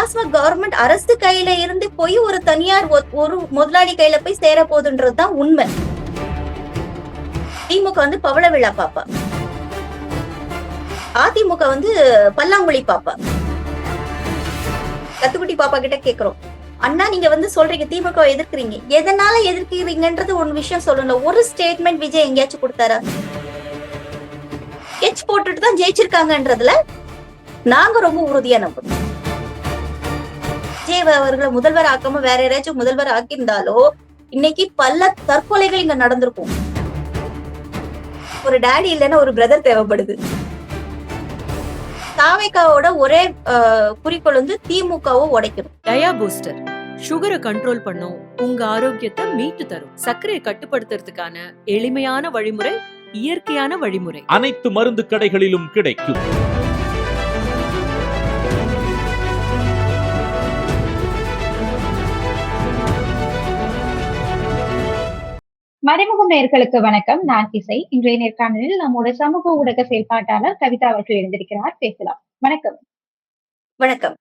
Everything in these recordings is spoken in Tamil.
டாஸ்மாக் கவர்மெண்ட் அரசு கையில இருந்து போய் ஒரு தனியார் ஒரு முதலாளி கையில போய் சேர போகுதுன்றதுதான் உண்மை. திமுக வந்து பவள விழா பாப்பா, அதிமுக வந்து பல்லாங்குழி பாப்பா. கத்துக்குட்டி பாப்பா கிட்ட கேக்குறோம், அண்ணா நீங்க வந்து சொல்றீங்க திமுக எதிர்க்கிறீங்க, எதனால எதிர்க்கிறீங்கன்றது ஒரு விஷயம் சொல்லணும். ஒரு ஸ்டேட்மெண்ட் விஜய் எங்கேயாச்சும் கொடுத்தாரா? ஸ்கெட்ச் போட்டுட்டு தான் ஜெயிச்சிருக்காங்கன்றதுல நாங்க ரொம்ப உறுதியா நம்புறோம். விஜய் அவர்களை முதல்வர் ஆக்காம வேற யாராச்சும் முதல்வர் ஆக்கியிருந்தாலோ இன்னைக்கு பல தற்கொலைகள் இங்க நடந்திருக்கும். ஒரு டாடி இல்லைன்னா ஒரு பிரதர் தேவைப்படுது. தாவேகாவோட ஒரே குறிக்கோள் வந்து திமுகவை உடைக்கணும். டயா பூஸ்டர் சுகரை கண்ட்ரோல் பண்ணும், உங்க ஆரோக்கியத்தை மீட்டு தரும். சர்க்கரையை கட்டுப்படுத்துறதுக்கான எளிமையான வழிமுறை, இயற்கையான வழிமுறை. அனைத்து மருந்து கடைகளிலும் கிடைக்கும். மறைமுகம் நேயர்களுக்கு வணக்கம். நான் இசை. இன்றைய நேர்காணலில் நம்மோட சமூக ஊடக செயல்பாட்டாளர் கவிதா அவர்கள் இருந்திருக்கிறார். பேசலாம். வணக்கம். வணக்கம்.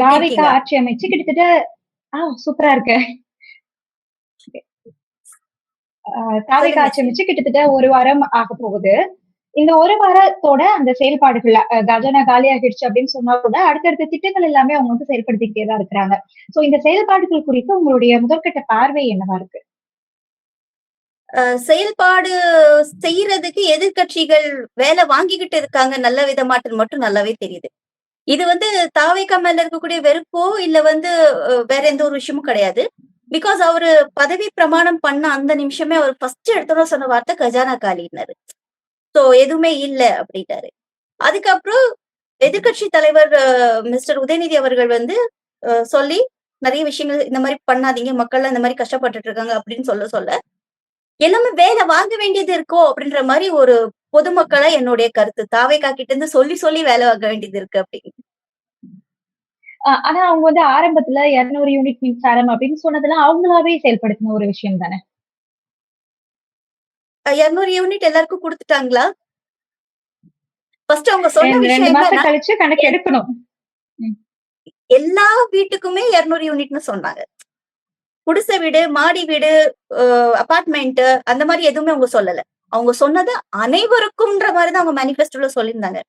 தாவேகா ஆட்சி அமைச்சு கிட்டத்தட்ட சூப்பரா இருக்கு. தாவேகா ஆட்சி அமைச்சு கிட்டத்தட்ட ஒரு வாரம் ஆக போகுது. இந்த ஒரு வாரத்தோட அந்த செயல்பாடுகள் கஜானா காலி ஆகிடுச்சு அப்படின்னு சொன்னா கூட அடுத்தடுத்த திட்டங்கள் எல்லாமே அவங்க வந்து செயல்படுத்திக்கிட்டே தான் இருக்கிறாங்க. சோ இந்த செயல்பாடுகள் குறித்து உங்களுடைய முதற்கட்ட பார்வை என்னவா இருக்கு? செயல்பாடு செய்யறதுக்கு எதிர்கட்சிகள் வேலை வாங்கிக்கிட்டு இருக்காங்க நல்ல விதமாட்டு மட்டும் நல்லாவே தெரியுது. இது வந்து தாவேகா மேல இருக்கக்கூடிய வெறுப்போ இல்ல வந்து வேற எந்த ஒரு விஷயமும் கிடையாது. பிகாஸ் அவரு பதவி பிரமாணம் பண்ண அந்த நிமிஷமே அவர் ஃபர்ஸ்ட் எடுத்தோட சொன்ன வார்த்தை கஜானா காலினாரு. சோ எதுவுமே இல்ல அப்படின்ட்டாரு. அதுக்கப்புறம் எதிர்கட்சி தலைவர் மிஸ்டர் உதயநிதி அவர்கள் வந்து சொல்லி நிறைய விஷயங்கள் இந்த மாதிரி பண்ணாதீங்க, மக்கள் இந்த மாதிரி கஷ்டப்பட்டுட்டு இருக்காங்க அப்படின்னு சொல்ல எல்லாமே வேலை வாங்க வேண்டியது இருக்கோ அப்படின்ற மாதிரி ஒரு பொதுமக்களா என்னுடைய கருத்து. தாவேகா கிட்ட இருந்து சொல்லி வேலை வாங்க வேண்டியது இருக்கு அப்படின்னு. ஆனா அவங்க வந்து ஆரம்பத்துல 200 யூனிட் மின்சாரம் அப்படின்னு சொன்னதெல்லாம் அவங்களாவே செயல்படுத்தின ஒரு விஷயம் தானே. 200 யூனிட் எல்லாருக்கும் கொடுத்துட்டாங்களா? ஃபர்ஸ்ட் அவங்க சொன்ன விஷயம் கழிச்சு கணக்கு எடுக்கணும். எல்லா வீட்டுக்குமே 200 யூனிட்னு சொன்னாங்க. குடிசை வீடு, மாடி வீடு, அபார்ட்மெண்ட் அந்த மாதிரி எதுவுமே அவங்க சொல்லல. அவங்க சொன்னது அனைவருக்கும்ன்ற மாதிரிதான் அவங்க மேனிபெஸ்டோல சொல்லியிருந்தாங்க.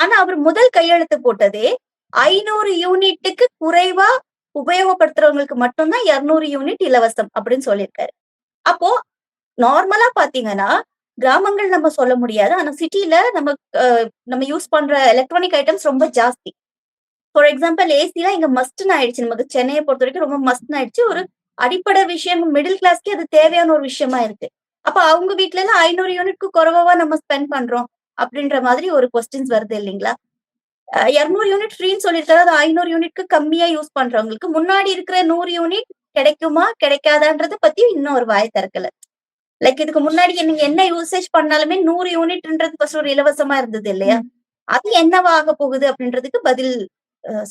ஆனா அவர் முதல் கையெழுத்து போட்டதே 500 யூனிட்டுக்கு குறைவா உபயோகப்படுத்துறவங்களுக்கு மட்டும்தான் 200 யூனிட் இலவசம் அப்படின்னு சொல்லியிருக்காரு. அப்போ நார்மலா பாத்தீங்கன்னா கிராமங்கள் நம்ம சொல்ல முடியாது. ஆனா சிட்டில நம்ம யூஸ் பண்ற எலக்ட்ரானிக் ஐட்டம்ஸ் ரொம்ப ஜாஸ்தி. ஃபார் எக்ஸாம்பிள் ஏசிலாம் இங்க மஸ்ட்னு ஆயிடுச்சு. நமக்கு சென்னையை பொறுத்த வரைக்கும் ரொம்ப மஸ்ட்னு ஆயிடுச்சு. ஒரு அடிப்படை விஷயம் மிடில் கிளாஸ்க்கு அது தேவையான ஒரு விஷயமா இருக்கு. அப்ப அவங்க வீட்டுல எல்லாம் 500 யூனிட்க்கு குறைவா நம்ம ஸ்பெண்ட் பண்றோம் அப்படின்ற மாதிரி ஒரு கொஸ்டின்ஸ் வருது இல்லைங்களா? 200 யூனிட் ஃப்ரீன்னு சொல்லியிருக்காரு. அது 500 யூனிட்க்கு கம்மியா யூஸ் பண்றவங்களுக்கு முன்னாடி இருக்கிற 100 யூனிட் கிடைக்குமா கிடைக்காதான்றத பத்தி இன்னும் ஒரு வாய் திறக்கல. லைக் இதுக்கு முன்னாடி நீங்க என்ன யூசேஜ் பண்ணாலுமே 100 யூனிட்ன்றது ஃபர்ஸ்ட் ஒரு இலவசமா இருந்தது இல்லையா? அது என்னவா ஆக போகுது அப்படின்றதுக்கு பதில்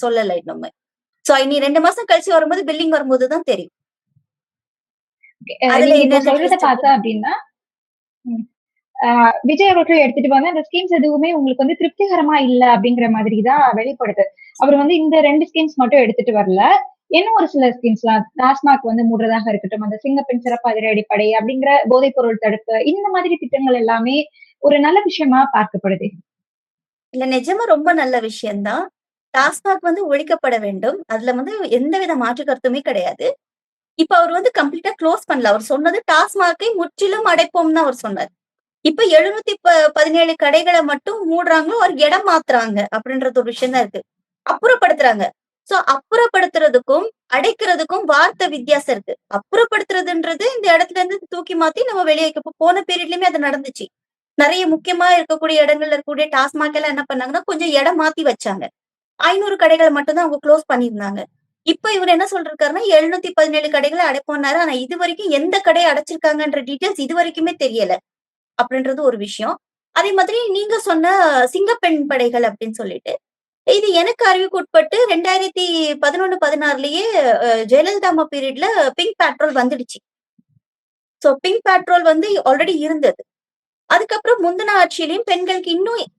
சொல்லல இன்னுமே. சோ இனி 2 மாசம் கழிச்சு வரும்போது பில்லிங் வரும்போதுதான் தெரியும். சொல்றத பார்த்தா அப்படின்னா விஜய் அவர்கள் எடுத்துட்டு வந்து அந்த ஸ்கீம்ஸ் எதுவுமே உங்களுக்கு வந்து திருப்திகரமா இல்ல அப்படிங்கிற மாதிரி தான் வெளிப்படுது. அவர் வந்து இந்த 2 ஸ்கீம்ஸ் மட்டும் எடுத்துட்டு வரல. இன்னும் ஒரு சில ஸ்கீம்ஸ்லாம் டாஸ்மாக் வந்து மூடுறதாக இருக்கட்டும், அந்த சிங்கப்பெண் சிறப்பு அதிரடிப்படை அப்படிங்கிற போதைப் பொருள் தடுப்பு, இந்த மாதிரி திட்டங்கள் எல்லாமே ஒரு நல்ல விஷயமா பார்க்கப்படுது. இல்ல நிஜமா ரொம்ப நல்ல விஷயம்தான். டாஸ்மாக் வந்து ஒழிக்கப்பட வேண்டும். அதுல வந்து எந்தவித மாற்று கருத்துமே கிடையாது. இப்ப அவர் வந்து கம்ப்ளீட்டா க்ளோஸ் பண்ணல. அவர் சொன்னது டாஸ்மாக்கை முற்றிலும் அடைப்போம்னு அவர் சொன்னார். இப்ப 717 கடைகளை மட்டும் மூடுறாங்களோ ஒரு இடம் மாத்துறாங்க அப்படின்றது ஒரு விஷயம் தான் இருக்கு. அப்புறப்படுத்துறாங்க. சோ அப்புறப்படுத்துறதுக்கும் அடைக்கிறதுக்கும் வார்த்தை வித்தியாசம் இருக்கு. அப்புறப்படுத்துறதுன்றது இந்த இடத்துல இருந்து தூக்கி மாத்தி நம்ம வெளியே போன பீரியட்லயுமே அது நடந்துச்சு. நிறைய முக்கியமா இருக்கக்கூடிய இடங்கள்ல இருக்கக்கூடிய டாஸ்மாக் எல்லாம் என்ன பண்ணாங்கன்னா கொஞ்சம் இடம் மாத்தி வச்சாங்க. 500 கடைகளை மட்டும் தான் அவங்க க்ளோஸ் பண்ணியிருந்தாங்க. இப்ப இவர் என்ன சொல்றாருன்னா 717 கடைகளை அடைப்போம்னாரு. ஆனா இது வரைக்கும் எந்த கடையை அடைச்சிருக்காங்கன்ற டீடைல்ஸ் இது வரைக்குமே தெரியல அப்படின்றது ஒரு விஷயம். அதே மாதிரி நீங்க சொன்ன சிங்கப்பெண் படைகள் அப்படின்னு சொல்லிட்டு இது எனக்கு அறிவுக்கு உட்பட்டு 2011, 16லயே ஜெயலலிதா அம்மா பீரியட்ல பிங்க் பேட்ரோல் வந்துடுச்சு. சோ பிங்க் பேட்ரோல் வந்து ஆல்ரெடி இருந்தது. அதுக்கப்புறம் முந்தின ஆட்சியிலயும் பெண்களுக்கு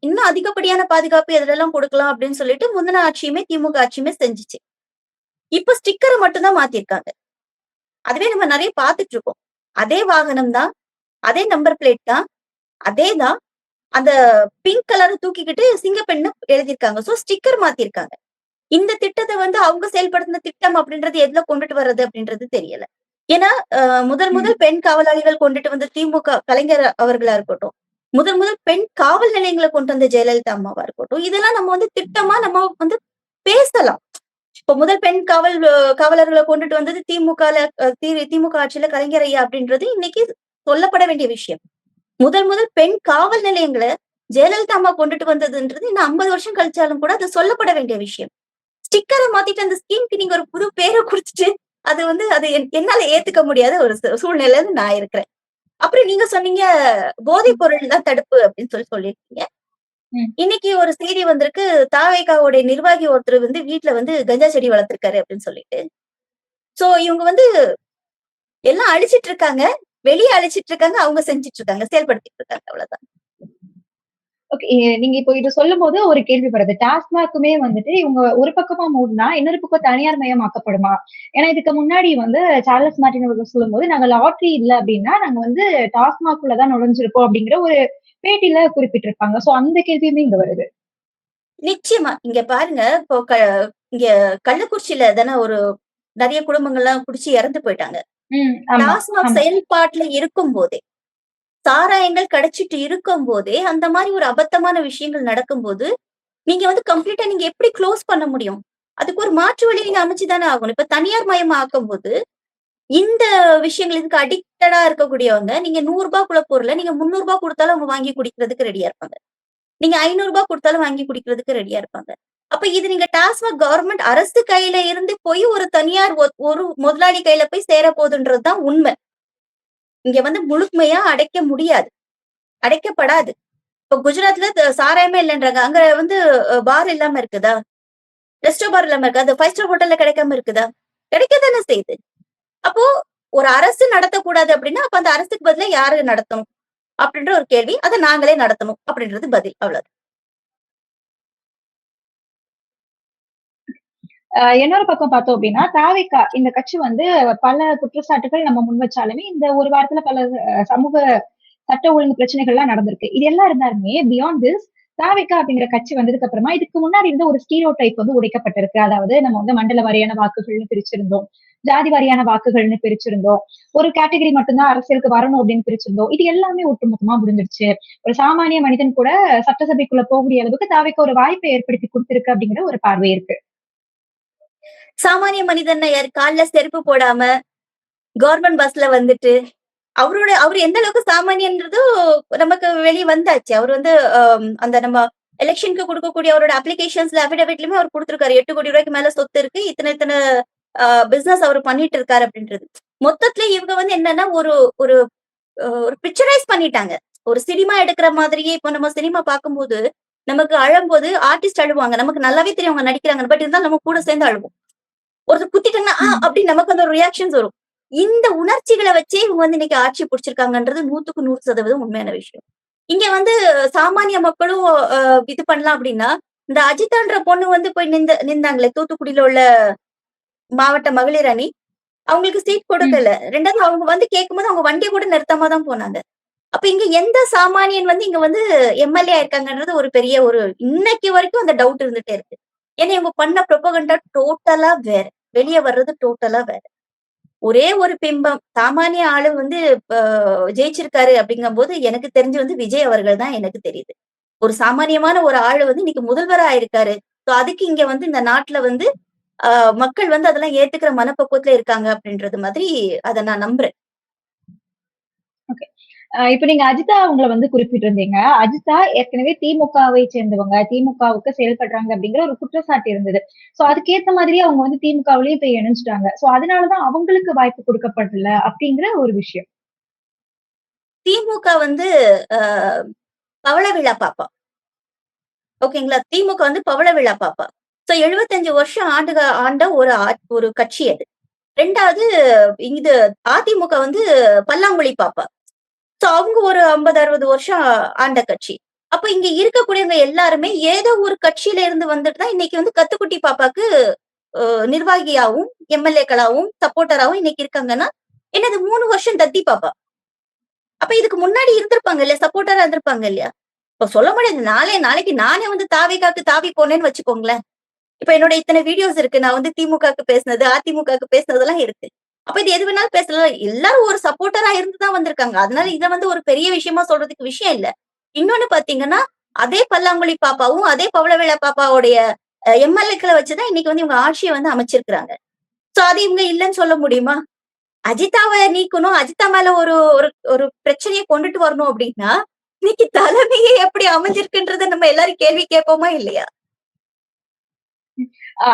இன்னும் அதிகப்படியான பாதுகாப்பு எதுலெல்லாம் கொடுக்கலாம் அப்படின்னு சொல்லிட்டு முந்தின ஆட்சியுமே திமுக ஆட்சியுமே செஞ்சுச்சு. இப்ப ஸ்டிக்கரை மட்டும்தான் மாத்திருக்காங்க. அதுவே நம்ம நிறைய பார்த்துட்டு இருக்கோம். அதே வாகனம் தான், அதே நம்பர் பிளேட் தான், அதே தான். அந்த பிங்க் கலர் தூக்கிக்கிட்டு சிங்கப்பெண்ணு எழுதியிருக்காங்க. சோ ஸ்டிக்கர் மாத்திருக்காங்க. இந்த திட்டத்தை வந்து அவங்க செயல்படுத்தின திட்டம் அப்படின்றது எதுல கொண்டுட்டு வர்றது அப்படின்றது தெரியல. ஏன்னா முதல் பெண் காவலாளிகள் கொண்டுட்டு வந்த திமுக கலைஞர் அவர்களா இருக்கட்டும், முதல் பெண் காவல் நிலையங்களை கொண்டு வந்த ஜெயலலிதா அம்மாவா இருக்கட்டும், இதெல்லாம் நம்ம வந்து திட்டமா நம்ம வந்து பேசலாம். இப்ப முதல் பெண் காவலர்களை கொண்டுட்டு வந்தது திமுக ஆட்சியில கலைஞர் ஐயா அப்படின்றது இன்னைக்கு சொல்லப்பட வேண்டிய விஷயம். முதல் பெண் காவல் நிலையங்களை ஜெயலலிதா அம்மா கொண்டுட்டு வந்ததுன்றது இன்னும் 50 வருஷம் கழிச்சாலும் கூட அது சொல்லப்பட வேண்டிய விஷயம். ஸ்டிக்கரை மாத்திட்டு அந்த ஸ்கீம்க்கு நீங்க ஒரு புது பேரை குடுத்துட்டு அது வந்து அது என்னால ஏத்துக்க முடியாத ஒரு சூழ்நிலையில நான் இருக்கிறேன். அப்புறம் நீங்க சொன்னீங்க போதைப் பொருள் தான் தடுப்பு அப்படின்னு சொல்லியிருக்கீங்க. இன்னைக்கு ஒரு செய்தி வந்திருக்கு, தாவேகாவுடைய நிர்வாகி ஒருத்தர் வந்து வீட்டுல வந்து கஞ்சா செடி வளர்த்திருக்காரு அப்படின்னு சொல்லிட்டு. சோ இவங்க வந்து எல்லாம் அழிச்சிட்டு இருக்காங்க, வெளியே அழிச்சிட்டு இருக்காங்க, அவங்க செஞ்சிட்டு இருக்காங்க, செயல்படுத்திட்டு இருக்காங்க, அவ்வளவுதான். ஓகே. நீங்க இப்போ இத சொல்லும்போது ஒரு கேள்வி வருது. டாஸ்மாக்குமே வந்துட்டு இவங்க ஒரு பக்கமா மூடுனா, இன்னொரு பக்கம் தனியார் மயமாக்கப்படுமா? ஏன்னா இதுக்கு முன்னாடி வந்து சார்லஸ் மார்டின் அவர்கள் சொல்லும்போது, நாங்க லாட்டரி இல்ல அப்படின்னா, நாங்க வந்து டாஸ்மாக்குள்ள தான் நுழைஞ்சிருப்போம் அப்படிங்கிற ஒரு பேட்டியில குறிப்பிட்டிருப்பாங்க. சோ அந்த கேள்வியுமே இங்க வருது. நிச்சயமா. இங்க பாருங்க, இப்போ இங்க கள்ளக்குறிச்சியில தானே ஒரு நிறைய குடும்பங்கள்லாம் குடிச்சு இறந்து போயிட்டாங்க. ஆமா, டாஸ்மாக் ஆமா. செயல்பாட்டுல இருக்கும் போதே, சாராயங்கள் கிடைச்சிட்டு இருக்கும் போதே, அந்த மாதிரி ஒரு அபத்தமான விஷயங்கள் நடக்கும்போது, நீங்க வந்து கம்ப்ளீட்டா நீங்க எப்படி க்ளோஸ் பண்ண முடியும்? அதுக்கு ஒரு மாற்று வழி நீங்க அமைச்சு தானே ஆகணும். இப்ப தனியார் மயமா ஆக்கும்போது, இந்த விஷயங்கள் இதுக்கு அடிக்டடா இருக்கக்கூடியவங்க, நீங்க ரூ. 100 பொருள நீங்க ரூ. 300 குடுத்தாலும் அவங்க வாங்கி குடிக்கிறதுக்கு ரெடியா இருப்பாங்க. நீங்க ரூ. 500 குடுத்தாலும் வாங்கி குடிக்கிறதுக்கு ரெடியா இருப்பாங்க. அப்ப இது நீங்க டாஸ்மாக் கவர்ன்மெண்ட் அரசு கையில இருந்து போய் ஒரு தனியார் ஒரு முதலாளி கையில போய் சேர போகுதுன்றது தான் உண்மை. இங்க வந்து முழுமையா அடைக்க முடியாது. அடைக்கப்படாது. இப்ப குஜராத்ல சாராயமே இல்லன்றாங்க. அங்க வந்து பார் இல்லாம இருக்குதா? ரெஸ்டோ பார் இல்லாம இருக்கா? அது 5 ஸ்டார் ஹோட்டல்ல கிடைக்காம இருக்குதா? கிடைக்கத்தானே செய்யுது. அப்போ ஒரு அரசு நடத்தக்கூடாது அப்படின்னா, அப்ப அந்த அரசுக்கு பதிலா யாரு நடத்தணும்? அப்படின்ற ஒரு கேள்வி. அத நாங்களே நடத்தணும் அப்படின்றது பதில். அவ்வளவுதான். இன்னொரு பக்கம் பார்த்தோம் அப்படின்னா, தாவேகா இந்த கட்சி வந்து பல குற்றச்சாட்டுகள் நம்ம முன் வச்சாலுமே, இந்த ஒரு வாரத்துல பல சமூக சட்ட ஒழுங்கு பிரச்சனைகள்லாம் நடந்திருக்கு. இது எல்லாம் இருந்தாலுமே பியாண்ட் திஸ் தாவேகா அப்படிங்கிற கட்சி வந்ததுக்கு அப்புறமா இதுக்கு முன்னாடி இருந்த ஒரு ஸ்டீரியோ டைப் வந்து உடைக்கப்பட்டிருக்கு. அதாவது நம்ம வந்து மண்டல வாரியான வாக்குகள்னு பிரிச்சிருந்தோம். ஜாதி வாரியான வாக்குகள்னு பிரிச்சிருந்தோம். ஒரு கேட்டகரி மட்டும்தான் அரசியலுக்கு வரணும் அப்படின்னு பிரிச்சிருந்தோம். இது எல்லாமே ஒட்டுமொத்தமா முடிஞ்சிருச்சு. ஒரு சாமானிய மனிதன் கூட சட்டசபைக்குள்ள போகக்கூடிய அளவுக்கு தாவேகா ஒரு வாய்ப்பை ஏற்படுத்தி கொடுத்திருக்கு அப்படிங்கிற ஒரு பார்வை இருக்கு. சாமானிய மனிதன் யாரு கால்ல செருப்பு போடாம கவர்மெண்ட் பஸ்ல வந்துட்டு அவரு எந்த அளவுக்கு சாமானியன்றதும் நமக்கு வெளியே வந்தாச்சு. அவர் வந்து அந்த நம்ம எலெக்ஷனுக்கு கொடுக்கக்கூடிய அவரோட அப்ளிகேஷன்ஸ்ல அபிடவிட்லயுமே அவர் கொடுத்திருக்காரு. 8 கோடி ரூபாய்க்கு மேல சொத்து இருக்கு, இத்தனை பிசினஸ் அவர் பண்ணிட்டு இருக்காரு அப்படின்றது. மொத்தத்துல இவங்க வந்து என்னன்னா ஒரு ஒரு ஒரு பிக்சரைஸ் பண்ணிட்டாங்க. ஒரு சினிமா எடுக்கிற மாதிரியே இப்போ நம்ம சினிமா பார்க்கும்போது நமக்கு அழும்போது ஆர்டிஸ்ட் அழுவாங்க. நமக்கு நல்லாவே தெரியும் அவங்க நடிக்கிறாங்க. பட் இருந்தாலும் நம்ம கூட சேர்ந்து அழுவோம். ஒருத்தர் குத்திட்டாங்கன்னா அப்படின்னு நமக்கு அந்த ரியாக்ஷன்ஸ் வரும். இந்த உணர்ச்சிகளை வச்சே இவங்க வந்து இன்னைக்கு ஆட்சி பிடிச்சிருக்காங்கன்றது 100க்கு 100% உண்மையான விஷயம். இங்க வந்து சாமானிய மக்களும் இது பண்ணலாம் அப்படின்னா, இந்த அஜிதான்ற பொண்ணு வந்து போய் நின்றாங்களே தூத்துக்குடியில உள்ள மாவட்ட மகளிர் அணி, அவங்களுக்கு சீட் கொடுக்கல. 2வது அவங்க வந்து கேட்கும்போது அவங்க வண்டியை கூட நிறுத்தாம தான் போனாங்க. அப்ப இங்க எந்த சாமானியன் வந்து இங்க வந்து எம்எல்ஏ ஆயிருக்காங்கன்றது ஒரு பெரிய ஒரு இன்னைக்கு வரைக்கும் அந்த டவுட் இருந்துட்டே இருக்கு. ஏன்னா இவங்க பண்ண ப்ரொபகண்டா டோட்டலா வேற. வெளியே வர்றது டோட்டலா வேற. ஒரே ஒரு பிம்பம் சாமானிய ஆளு வந்து ஜெயிச்சிருக்காரு அப்படிங்கும்போது எனக்கு தெரிஞ்சு வந்து விஜய் அவர்கள் தான் எனக்கு தெரியுது. ஒரு சாமானியமான ஒரு ஆளு வந்து இன்னைக்கு முதல்வரா ஆயிருக்காரு. சோ அதுக்கு இங்க வந்து இந்த நாட்டுல வந்து மக்கள் வந்து அதெல்லாம் ஏத்துக்கிற மனப்பக்குவத்துல இருக்காங்க அப்படின்றது மாதிரி அத நான் நம்புறேன். ஓகே. இப்ப நீங்க அஜிதா அவங்கள வந்து குறிப்பிட்டிருந்தீங்க. அஜிதா ஏற்கனவே திமுகவை சேர்ந்தவங்க. திமுகவுக்கு செயல்படுறாங்க அப்படிங்கிற ஒரு குற்றச்சாட்டு இருந்தது. சோ அதுக்கேத்த மாதிரியே அவங்க வந்து திமுகவிலேயே போய் இணைஞ்சுட்டாங்க. சோ அதனாலதான் அவங்களுக்கு வாய்ப்பு கொடுக்கப்படல அப்படிங்கிற ஒரு விஷயம். திமுக வந்து பவள விழா பாப்பா. ஓகேங்களா? திமுக வந்து பவள விழா பாப்பா. சோ 75 வருஷம் ஆண்ட ஒரு கட்சி அது. 2வது இது அதிமுக வந்து பல்லாங்குழி பாப்பா. சோ அவங்க ஒரு 50, 60 வருஷம் ஆண்ட கட்சி. அப்ப இங்க இருக்கக்கூடியவங்க எல்லாருமே ஏதோ ஒரு கட்சியில இருந்து வந்துட்டு தான் இன்னைக்கு வந்து கத்துக்குட்டி பாப்பாக்கு நிர்வாகியாவும், எம்.எல்.ஏக்களாவும், சப்போர்ட்டராவும் இன்னைக்கு இருக்காங்கன்னா, என்னது 3 வருஷம் தத்தி பாப்பா. அப்ப இதுக்கு முன்னாடி இருந்திருப்பாங்க இல்லையா? சப்போர்ட்டரா இருந்திருப்பாங்க இல்லையா? இப்ப சொல்ல முடியாது. நாளைக்கு நானே வந்து தாவேகாக்கு தாவி போனேன்னு வச்சுக்கோங்களேன். இப்ப என்னோட இத்தனை வீடியோஸ் இருக்கு. நான் வந்து திமுகக்கு பேசினது, அதிமுகக்கு பேசினதெல்லாம் இருக்கு. அப்ப இது எது வேணாலும் பேசலாம். எல்லாரும் ஒரு சப்போர்ட்டரா இருந்து தான் வந்திருக்காங்க. அதனால இத வந்து ஒரு பெரிய விஷயமா சொல்றதுக்கு விஷயம் இல்ல. இன்னொன்னு பார்த்தீங்கன்னா, அதே பல்லாங்குழி பாப்பாவும், அதே பவளவிழா பாப்பாவுடைய எம்.எல்.ஏக்கள வச்சு தான் இன்னைக்கு வந்து இவங்க ஆட்சிய வந்து அமைச்சிருக்கிறாங்க. சோ அது இவங்க இல்லன்னு சொல்ல முடியுமா? அஜிதாவ நீக்கணும். அஜிதா மேல ஒரு ஒரு ஒரு பிரச்சனைய கொண்டுட்டு வரணும் அப்டின்னா, இன்னைக்கு தலைமையே எப்படி அமைஞ்சிருக்குன்றத நம்ம எல்லாரும் கேள்வி கேட்போமா இல்லையா?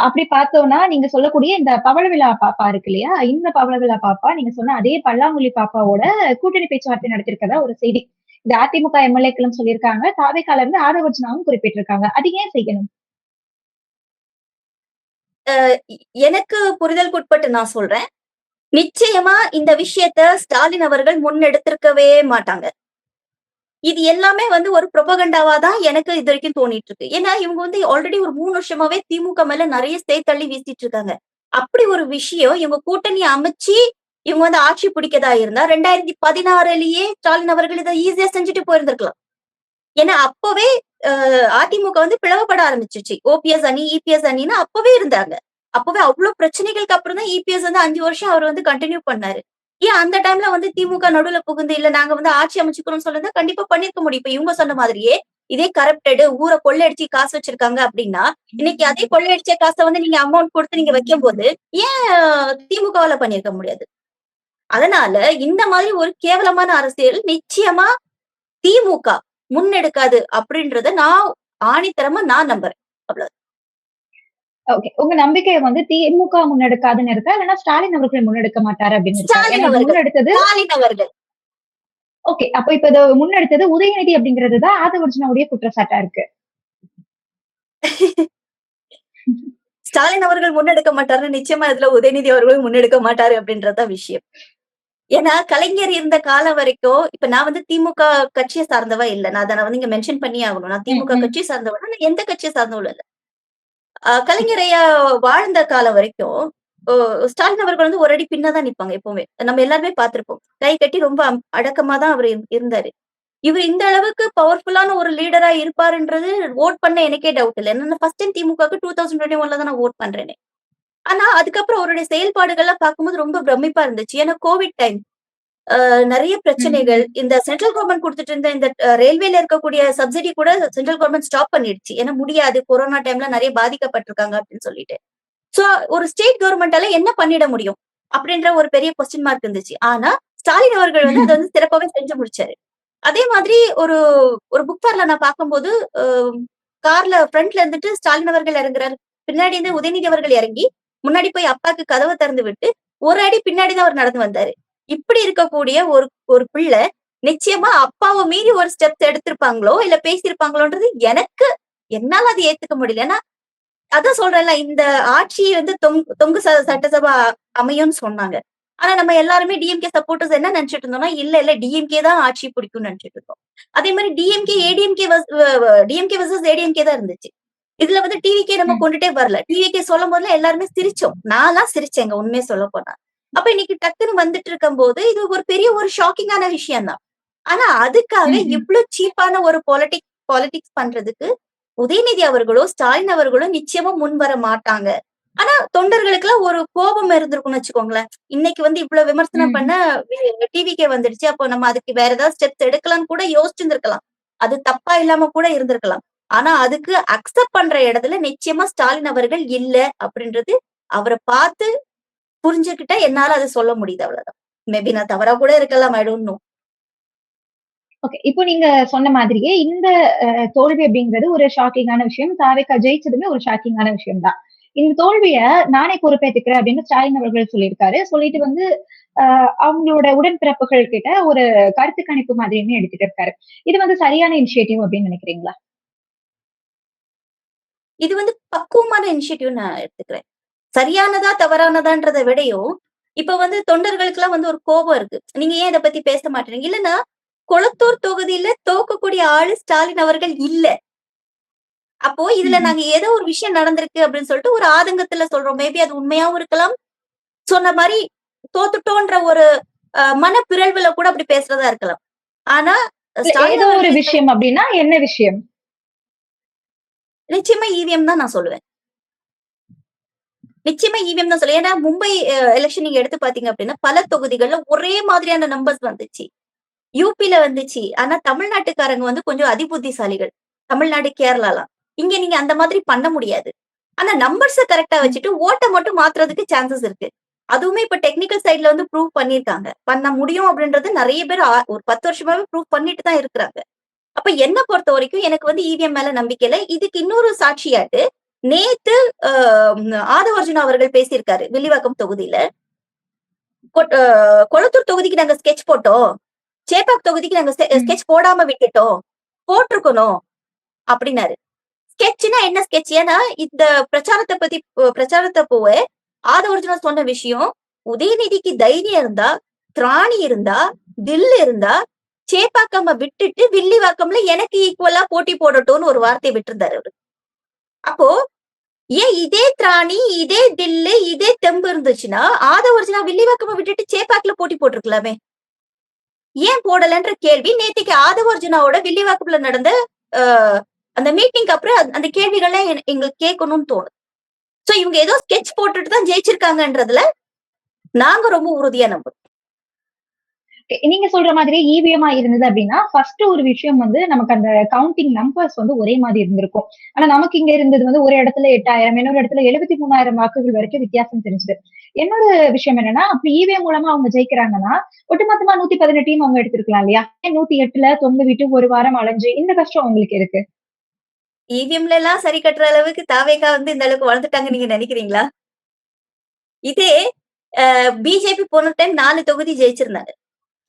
அப்படி பார்த்தோம்னா, நீங்க சொல்லக்கூடிய இந்த பவளவிழா பாப்பா இருக்கு இல்லையா? இந்த பவளவிழா பாப்பா நீங்க சொன்ன அதே பல்லாங்குழி பாப்பாவோட கூட்டணி பேச்சுவார்த்தை நடத்தியிருக்கிறதா ஒரு செய்தி. இந்த அதிமுக எம்.எல்.ஏக்களும் சொல்லியிருக்காங்க. தாவேக்கால இருந்து ஆதவர்ஜுனாவும் குறிப்பிட்டிருக்காங்க. அது ஏன் செய்யணும்? அ எ எனக்கு புரிதலுக்குட்பட்டு நான் சொல்றேன். நிச்சயமா இந்த விஷயத்த ஸ்டாலின் அவர்கள் முன்னெடுத்திருக்கவே மாட்டாங்க. இது எல்லாமே வந்து ஒரு புரொபகண்டாவா தான் எனக்கு இதுவரைக்கும் தோணிட்டு இருக்கு. ஏன்னா, இவங்க வந்து ஆல்ரெடி ஒரு 3 வருஷமாவே திமுக மேல நெறைய சேத்தள்ளி வீசிட்டு இருக்காங்க. அப்படி ஒரு விஷயம் இவங்க கூட்டணி அமைச்சு, இவங்க வந்து ஆட்சி பிடிக்கதா இருந்தா 2016லயே ஸ்டாலின் அவர்கள் இத ஈஸியா செஞ்சுட்டு போயிருந்திருக்கலாம். ஏன்னா, அப்பவே அதிமுக வந்து பிளவுபட ஆரம்பிச்சுச்சு. ஓபிஎஸ் அணி, இபிஎஸ் அணின்னு அப்பவே இருந்தாங்க. அப்பவே அவ்ளோ பிரச்சனைகளுக்கு அப்புறம் தான் இபிஎஸ் வந்து 5 வருஷம் அவர் வந்து கன்டின்யூ பண்ணாரு. ஏன் அந்த டைம்ல வந்து திமுக நடுவுல புகுந்து, இல்ல நாங்க வந்து ஆட்சி அமைச்சுக்கிறோம்னு சொல்லிருந்தா கண்டிப்பா பண்ணியிருக்க முடியும். இப்ப இவங்க சொன்ன மாதிரியே, இதே கரப்டடு ஊர கொள்ளையடிச்சு காசு வச்சிருக்காங்க அப்படின்னா, இன்னைக்கு அதே கொள்ளையடிச்ச காச வந்து நீங்க அமௌண்ட் குடுத்து நீங்க வைக்கும்போது, ஏன் திமுகவால பண்ணியிருக்க முடியாது? அதனால இந்த மாதிரி ஒரு கேவலமான அரசியல் நிச்சயமா திமுக முன்னெடுக்காது அப்படின்றத நான் ஆணித்தரமா நான் நம்புறேன். அவ்வளவு. ஓகே. உங்க நம்பிக்கை வந்து திமுக முன்னெடுக்காதுன்னு இருக்கா? இல்லன்னா ஸ்டாலின் அவர்கள் முன்னெடுக்க மாட்டாரு அப்படின்னு இருக்கா? ஸ்டாலின் ஏன்னா இது அவர்கள் முன்னெடுத்தது ஸ்டாலின் அவர்கள். ஓகே. அப்ப இப்ப இத முன்னெடுத்தது உதயநிதி அப்படிங்கிறது தான் ஆதவர்ஜுனாவுடைய குற்றச்சாட்டா இருக்கு. ஸ்டாலின் அவர்கள் முன்னெடுக்க மாட்டாருன்னு நிச்சயமா இதுல உதயநிதி அவர்களும் முன்னெடுக்க மாட்டாரு அப்படின்றது தான் விஷயம். ஏன்னா கலைஞர் இருந்த காலம் வரைக்கும் இப்ப நான் வந்து திமுக கட்சிய சார்ந்தவ இல்ல. நான் அத வந்து இங்க மென்ஷன் பண்ணியே ஆகணும். நான் ம், திமுக ம். கட்சிய சார்ந்தவனா, நான் எந்த கட்சிய சார்ந்தவளும் இல்ல. கலைஞர் ஐயா வாழ்ந்த காலம் வரைக்கும், ஒ ஸ்டாலின் அவர்கள் வந்து ஒரு அடி பின்ன தான் நிப்பாங்க எப்பவுமே. நம்ம எல்லாருமே பார்த்திருப்போம். கை கட்டி ரொம்ப அடக்கமா தான் அவரு இருந்தாரு. இவரு இந்த அளவுக்கு பவர்ஃபுல்லான ஒரு லீடரா இருப்பாருன்றது வோட் பண்ண எனக்கே டவுட் இல்ல. ஏன்னா ஃபர்ஸ்ட் டைம் திமுகவுக்கு 2021ல தான் நான் வோட் பண்றேனே. ஆனா அதுக்கப்புறம் அவருடைய செயல்பாடுகள்லாம் பார்க்கும்போது ரொம்ப பிரமிப்பா இருந்துச்சு. ஏன்னா கோவிட் டைம். நெறைய ம், பிரச்சனைகள். ம். இந்த சென்ட்ரல் கவர்ன்மென்ட் குடுத்துட்டு இருந்த இந்த ரயில்வேல இருக்கக்கூடிய சப்சிடி கூட சென்ட்ரல் கவர்ன்மென்ட் ஸ்டாப் பண்ணிடுச்சு. ஏன்னா முடியாது. கொரோனா டைம்ல நெறைய பாதிக்கப்பட்டிருக்காங்க அப்படின்னு சொல்லிட்டு. சோ ஒரு ஸ்டேட் கவர்ன்மென்ட்டால என்ன பண்ணிட முடியும்? அப்படின்ற ஒரு பெரிய கொஸ்டின் மார்க் இருந்துச்சு. ஆனா ஸ்டாலின் அவர்கள் வந்து அத வந்து சிறப்பாவே செஞ்சு முடிச்சாரு. அதே மாதிரி ஒரு ஒரு புக் ஃபேர்ல நான் பார்க்கும்போது, அ கார்ல ஃப்ரண்ட்ல இருந்துட்டு ஸ்டாலின் அவர்கள் இறங்குறாரு. பின்னாடி இருந்து உதயநிதி அவர்கள் இறங்கி, முன்னாடி போய் அப்பாக்கு கதவ திறந்து விட்டு, ஒரு அடி பின்னாடி தான் அவர் நடந்து வந்தாரு. இப்படி இருக்கக்கூடிய ஒரு ஒரு பிள்ளை, நிச்சயமா அப்பாவ மீறி ஒரு ஸ்டெப்ஸ் எடுத்திருப்பாங்களோ, இல்ல பேசியிருப்பாங்களோன்றது எனக்கு என்னால அத ஏத்துக்க முடியல. ஏன்னா, அதான் சொல்றேன்ல, இந்த ஆட்சி வந்து தொங்கு சட்டசபா அமையும்னு சொன்னாங்க. ஆனா நம்ம எல்லாருமே டிஎம்கே சப்போர்ட்டர்ஸ் என்ன நெனச்சுட்டு இருந்தோம்னா, இல்ல டிஎம்கே தான் ஆட்சி பிடிக்கும்னு நெனச்சுட்டு இருந்தோம். அதே மாரி டிஎம்கே வெர்சஸ் ஏடிஎம்கே தான் இருந்துச்சு. இதுல வந்து டிவிகே நம்ம ம். கொண்டுட்டே வரல. டிவிகே சொல்லும்போதெல்லாம் எல்லாருமே சிரிச்சோம். நான்லாம் சிரிச்சேங்க உண்மைய சொல்லப்போனா. அப்ப இன்னைக்கு டக்குன்னு வந்துட்டு இருக்கும்போது, இது ஒரு பெரிய ஒரு ஷாக்கிங்கான விஷயம் தான். ஆனா அதுக்காக ம், ம். இவ்ளோ சீப்பான ஒரு பாலிடிக்ஸ் பண்றதுக்கு உதயநிதி அவர்களோ, ஸ்டாலின் அவர்களோ நிச்சயமா முன் வர மாட்டாங்க. ஆனா தொண்டர்களுக்கெல்லாம் ஒரு கோபம் இருந்திருக்கும்னு வச்சுக்கோங்களேன். இன்னைக்கு வந்து இவ்ளோ விமர்சனம் பண்ண ம். டிவிகே வந்துடுச்சு. அப்போ நம்ம அதுக்கு வேற ஏதாவது ஸ்டெப்ஸ் எடுக்கலாம்னு கூட யோசிச்சிருந்திருக்கலாம். அது தப்பா இல்லாம கூட இருந்திருக்கலாம். ஆனா அதுக்கு அக்செப்ட் பண்ற இடத்துல நிச்சயமா ஸ்டாலின் அவர்கள் இல்ல அப்படின்றது அவர பார்த்து புரிஞ்சுகிட்ட என்னால அத சொல்ல முடியுது அவ்வளவுதான். மேபி நான் தவறா கூட இருக்கலாம். I don't know. ஓகே. இப்போ நீங்க சொன்ன மாதிரியே இந்த தோல்வி அப்படிங்கிறது ஒரு ஷாக்கிங்கான விஷயம். தாவேக்கா ஜெயிச்சதுமே ஒரு ஷாக்கிங்கான விஷயம் தான். இந்த தோல்விய நானே பொறுப்பேத்துக்கிறேன் அப்படின்னு ஸ்டாலின் அவர்கள் சொல்லியிருக்காரு. சொல்லிட்டு வந்து அவங்களோட உடன்பிறப்புகள் கிட்ட ஒரு கருத்து கணிப்பு மாதிரியுமே எடுத்துட்டு இருக்காரு. இது வந்து சரியான இனிஷியேட்டிவ் அப்படின்னு நினைக்கிறீங்களா? இது வந்து பக்குவமான இனிஷியேட்டிவ் நான் எடுத்துக்கிறேன். சரியானதா, தவறானதான்றத விடையும், இப்ப வந்து தொண்டர்களுக்கெல்லாம் வந்து ஒரு கோபம் இருக்கு. நீங்க ஏன் இத பத்தி பேச மாட்டேறீங்க? இல்லன்னா, கொளத்தூர் தொகுதியில தோக்கக்கூடிய ஆளு ஸ்டாலின் அவர்கள் இல்ல. அப்போ இதுல நாங்க ஏதோ ஒரு விஷயம் நடந்திருக்கு அப்படின்னு சொல்லிட்டு ஒரு ஆதங்கத்துல சொல்றோம். மேபி அது உண்மையாவும் இருக்கலாம். சொன்ன மாரி தோத்துட்டோன்ற ஒரு மனப்பிறழ்வுல கூட அப்படி பேசுறதா இருக்கலாம். ஆனா ஸ்டாலின் ஏதோ ஒரு அவர்கள் விஷயம் அப்படின்னா என்ன விஷயம்? நிச்சயமா இவிஎம் தான் நான் சொல்லுவேன். நிச்சயமா இவிஎம் தான் சொல்லுவேன். ஏன்னா மும்பை எலக்ஷன் நீங்க எடுத்து பாத்தீங்க அப்படின்னா பல தொகுதிகள்ல ஒரே மாதிரியான நம்பர்ஸ் வந்துச்சு. யூபில வந்துச்சு. ஆனா தமிழ்நாட்டுக்காரங்க வந்து கொஞ்சம் அதிபுத்திசாலிகள். தமிழ்நாடு, கேரளாலாம். இங்க நீங்க அந்த மாதிரி பண்ண முடியாது. ஆனா நம்பர்ஸ கரெக்ட்டா வச்சுட்டு ஓட்ட மட்டும் மாத்துறதுக்கு சான்சஸ் இருக்கு. அதுவுமே இப்ப டெக்னிக்கல் சைட்ல வந்து ப்ரூவ் பண்ணியிருக்காங்க. பண்ண முடியும் அப்படின்றது நெறைய பேர் ஒரு 10 வருஷமாவே ப்ரூவ் பண்ணிட்டு தான் இருக்கிறாங்க. அப்ப என்ன பொறுத்தவரைக்கும் எனக்கு வந்து இவிஎம் மேல நம்பிக்கை இல்ல. இதுக்கு இன்னொரு சாட்சியாட்டு நேத்து அ ஆதவ அர்ஜுனா அவர்கள் பேசியிருக்காரு. வில்லிவாக்கம் தொகுதியில. கொட் அ கொளத்தூர் தொகுதிக்கு நாங்க ஸ்கெட்ச் போட்டோம். சேப்பாக் தொகுதிக்கு நாங்க ஸ்கெட்ச் போடாம விட்டுட்டோம். போட்டிருக்கணும் அப்டின்னாரு. ஸ்கெட்ச்னா என்ன ஸ்கெட்ச்? ஏன்னா இந்த பிரச்சாரத்த பத்தி பிரச்சாரத்தப்போவே ஆதவ அர்ஜுனா சொன்ன விஷயம், உதயநிதிக்கு தைரியம் இருந்தா, திராணி இருந்தா, தில் இருந்தா, சேப்பாக்கம்ம விட்டுட்டு வில்லிவாக்கம்ல எனக்கு ஈக்குவலா போட்டி போடட்டும்னு ஒரு வார்த்தைய விட்டிருந்தாரு அவரு. அப்போ ஏன் இதே திராணி, இதே தில்லு, இதே தெம்பு இருந்துச்சுன்னா, ஆதவ அர்ஜுனா வில்லிவாக்கம்ம விட்டுட்டு சேப்பாக்ல போட்டி போட்டிருக்கலாமே! ஏன் போடலன்ற கேள்வி நேத்திக்கு ஆதவ அர்ஜுனாவோட வில்லிவாக்கம்ல நடந்த அ அந்த மீட்டிங்க்கு அப்புறம் அந்த கேள்விகள்லாம் எங்களுக்கு கேட்கணும்னு தோணுது. சோ இவங்க ஏதோ ஸ்கெட்ச் போட்டுட்டு தான் ஜெயிச்சிருக்காங்கன்றதுல நாங்க ரொம்ப உறுதியா நம்புறோம். நீங்க சொல்ற மாதிரி இவிஎம்மா இருந்தது அப்படின்னா ஃபர்ஸ்ட் ஒரு விஷயம் வந்து நமக்கு அந்த கவுண்டிங் நம்பர்ஸ் வந்து ஒரே மாதிரி இருந்திருக்கும். ஆனா நமக்கு இங்க இருந்தது வந்து ஒரு இடத்துல 8,000 இன்னொரு இடத்துல 73,000 வாக்குகள் வரைக்கும் வித்தியாசம் தெரிஞ்சது. என்னோட விஷயம் என்னன்னா அப்படி இவிஎம் மூலமா அவங்க ஜெயிக்கிறாங்கன்னா ஒட்டுமொத்தமா 118 அவங்க எடுத்திருக்கலாம் இல்லையா? 108ல தொங்க விட்டு ஒரு வாரம் அலைஞ்சு இந்த கஷ்டம் உங்களுக்கு இருக்கு. இவிஎம்ல எல்லாம் சரி கட்டுற அளவுக்கு தாவேகா வந்து இந்த அளவுக்கு வளர்ந்துட்டாங்கன்னு நீங்க நினைக்கிறீங்களா? இதே பிஜேபி போன டைம் 4 தொகுதி ஜெயிச்சிருந்தாங்க.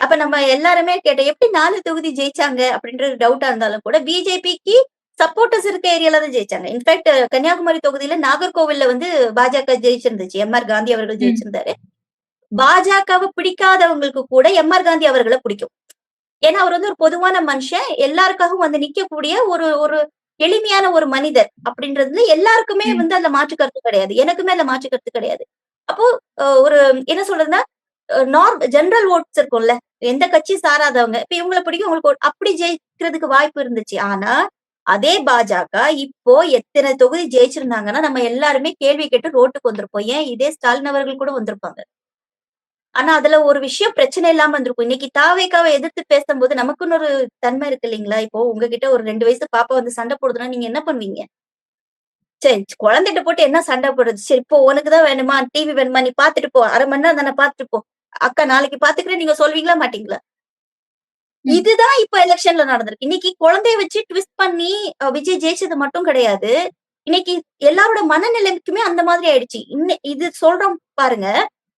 அப்ப நம்ம எல்லாருமே கேட்டோம். எப்படி 4 தொகுதி ஜெயிச்சாங்க அப்படின்றது டவுட்டா இருந்தாலும் கூட பிஜேபிக்கு சப்போர்ட்டர்ஸ் இருக்க ஏரியால தான் ஜெயிச்சாங்க. இன்ஃபாக்ட் கன்னியாகுமரி தொகுதியில நாகர்கோவில்ல வந்து பாஜக ஜெயிச்சிருந்துச்சு. எம்.ஆர். காந்தி அவர்கள் ஜெயிச்சிருந்தாரு. பாஜகவ பிடிக்காதவங்களுக்கு கூட எம்.ஆர். காந்தி அவர்கள பிடிக்கும். ஏன்னா அவர் வந்து ஒரு பொதுவான மனுஷன். எல்லாருக்காகவும் வந்து நிக்கக்கூடிய ஒரு ஒரு எளிமையான ஒரு மனிதர் அப்படின்றதுல எல்லாருக்குமே வந்து அதுல மாற்று கருத்து கிடையாது. எனக்குமே அதுல மாற்று கருத்து கிடையாது. அப்போ ஒரு என்ன சொல்றதுன்னா, ஜெனரல் ஓட்ஸ் இருக்கும்ல. எந்த கட்சி சாராதவங்க. இப்ப இவங்கள பிடிக்கும், உங்களுக்கு அப்படி ஜெயிக்கிறதுக்கு வாய்ப்பு இருந்துச்சு. ஆனா, அதே பாஜக இப்போ எத்தன தொகுதி ஜெயிச்சிருந்தாங்கன்னா, நம்ம எல்லாருமே கேள்வி கேட்டு ரோட்டுக்கு வந்திருப்போம். ஏன் இதே ஸ்டாலின் அவர்கள் கூட வந்திருப்பாங்க. ஆனா, அதுல ஒரு விஷயம் பிரச்சனை இல்லாம இருந்திருக்கும். இன்னைக்கு தாவேக்காவ எதிர்த்து பேசும்போது நமக்குன்னு ஒரு தன்மை இருக்கு இல்லீங்களா? இப்போ உங்ககிட்ட ஒரு 2 வயசு பாப்பா வந்து சண்டை போடுதுன்னா, நீங்க என்ன பண்ணுவீங்க? சரி குழந்தைட்ட போட்டு என்ன சண்டை போடுறது? சரி போ உனக்கு தான் வேணுமா? டிவி வேணுமா? நீ பார்த்துட்டு போ. 1/2 மணி நேரம் தானே பார்த்துட்டு போ. அக்கா நாளைக்கு பார்த்துக்கிறேன் நீங்க சொல்வீங்களா? மாட்டீங்களா? இதுதான் இப்ப எலக்ஷன்ல நடந்திருக்கு. இன்னைக்கு குழந்தைய வச்சு ட்விஸ்ட் பண்ணி விஜய் ஜெயிச்சது மட்டும் கிடையாது. இன்னைக்கு எல்லாரோட மனநிலைமைக்குமே அந்த மாதிரி ஆயிடுச்சு. இது சொல்றோம் பாருங்க.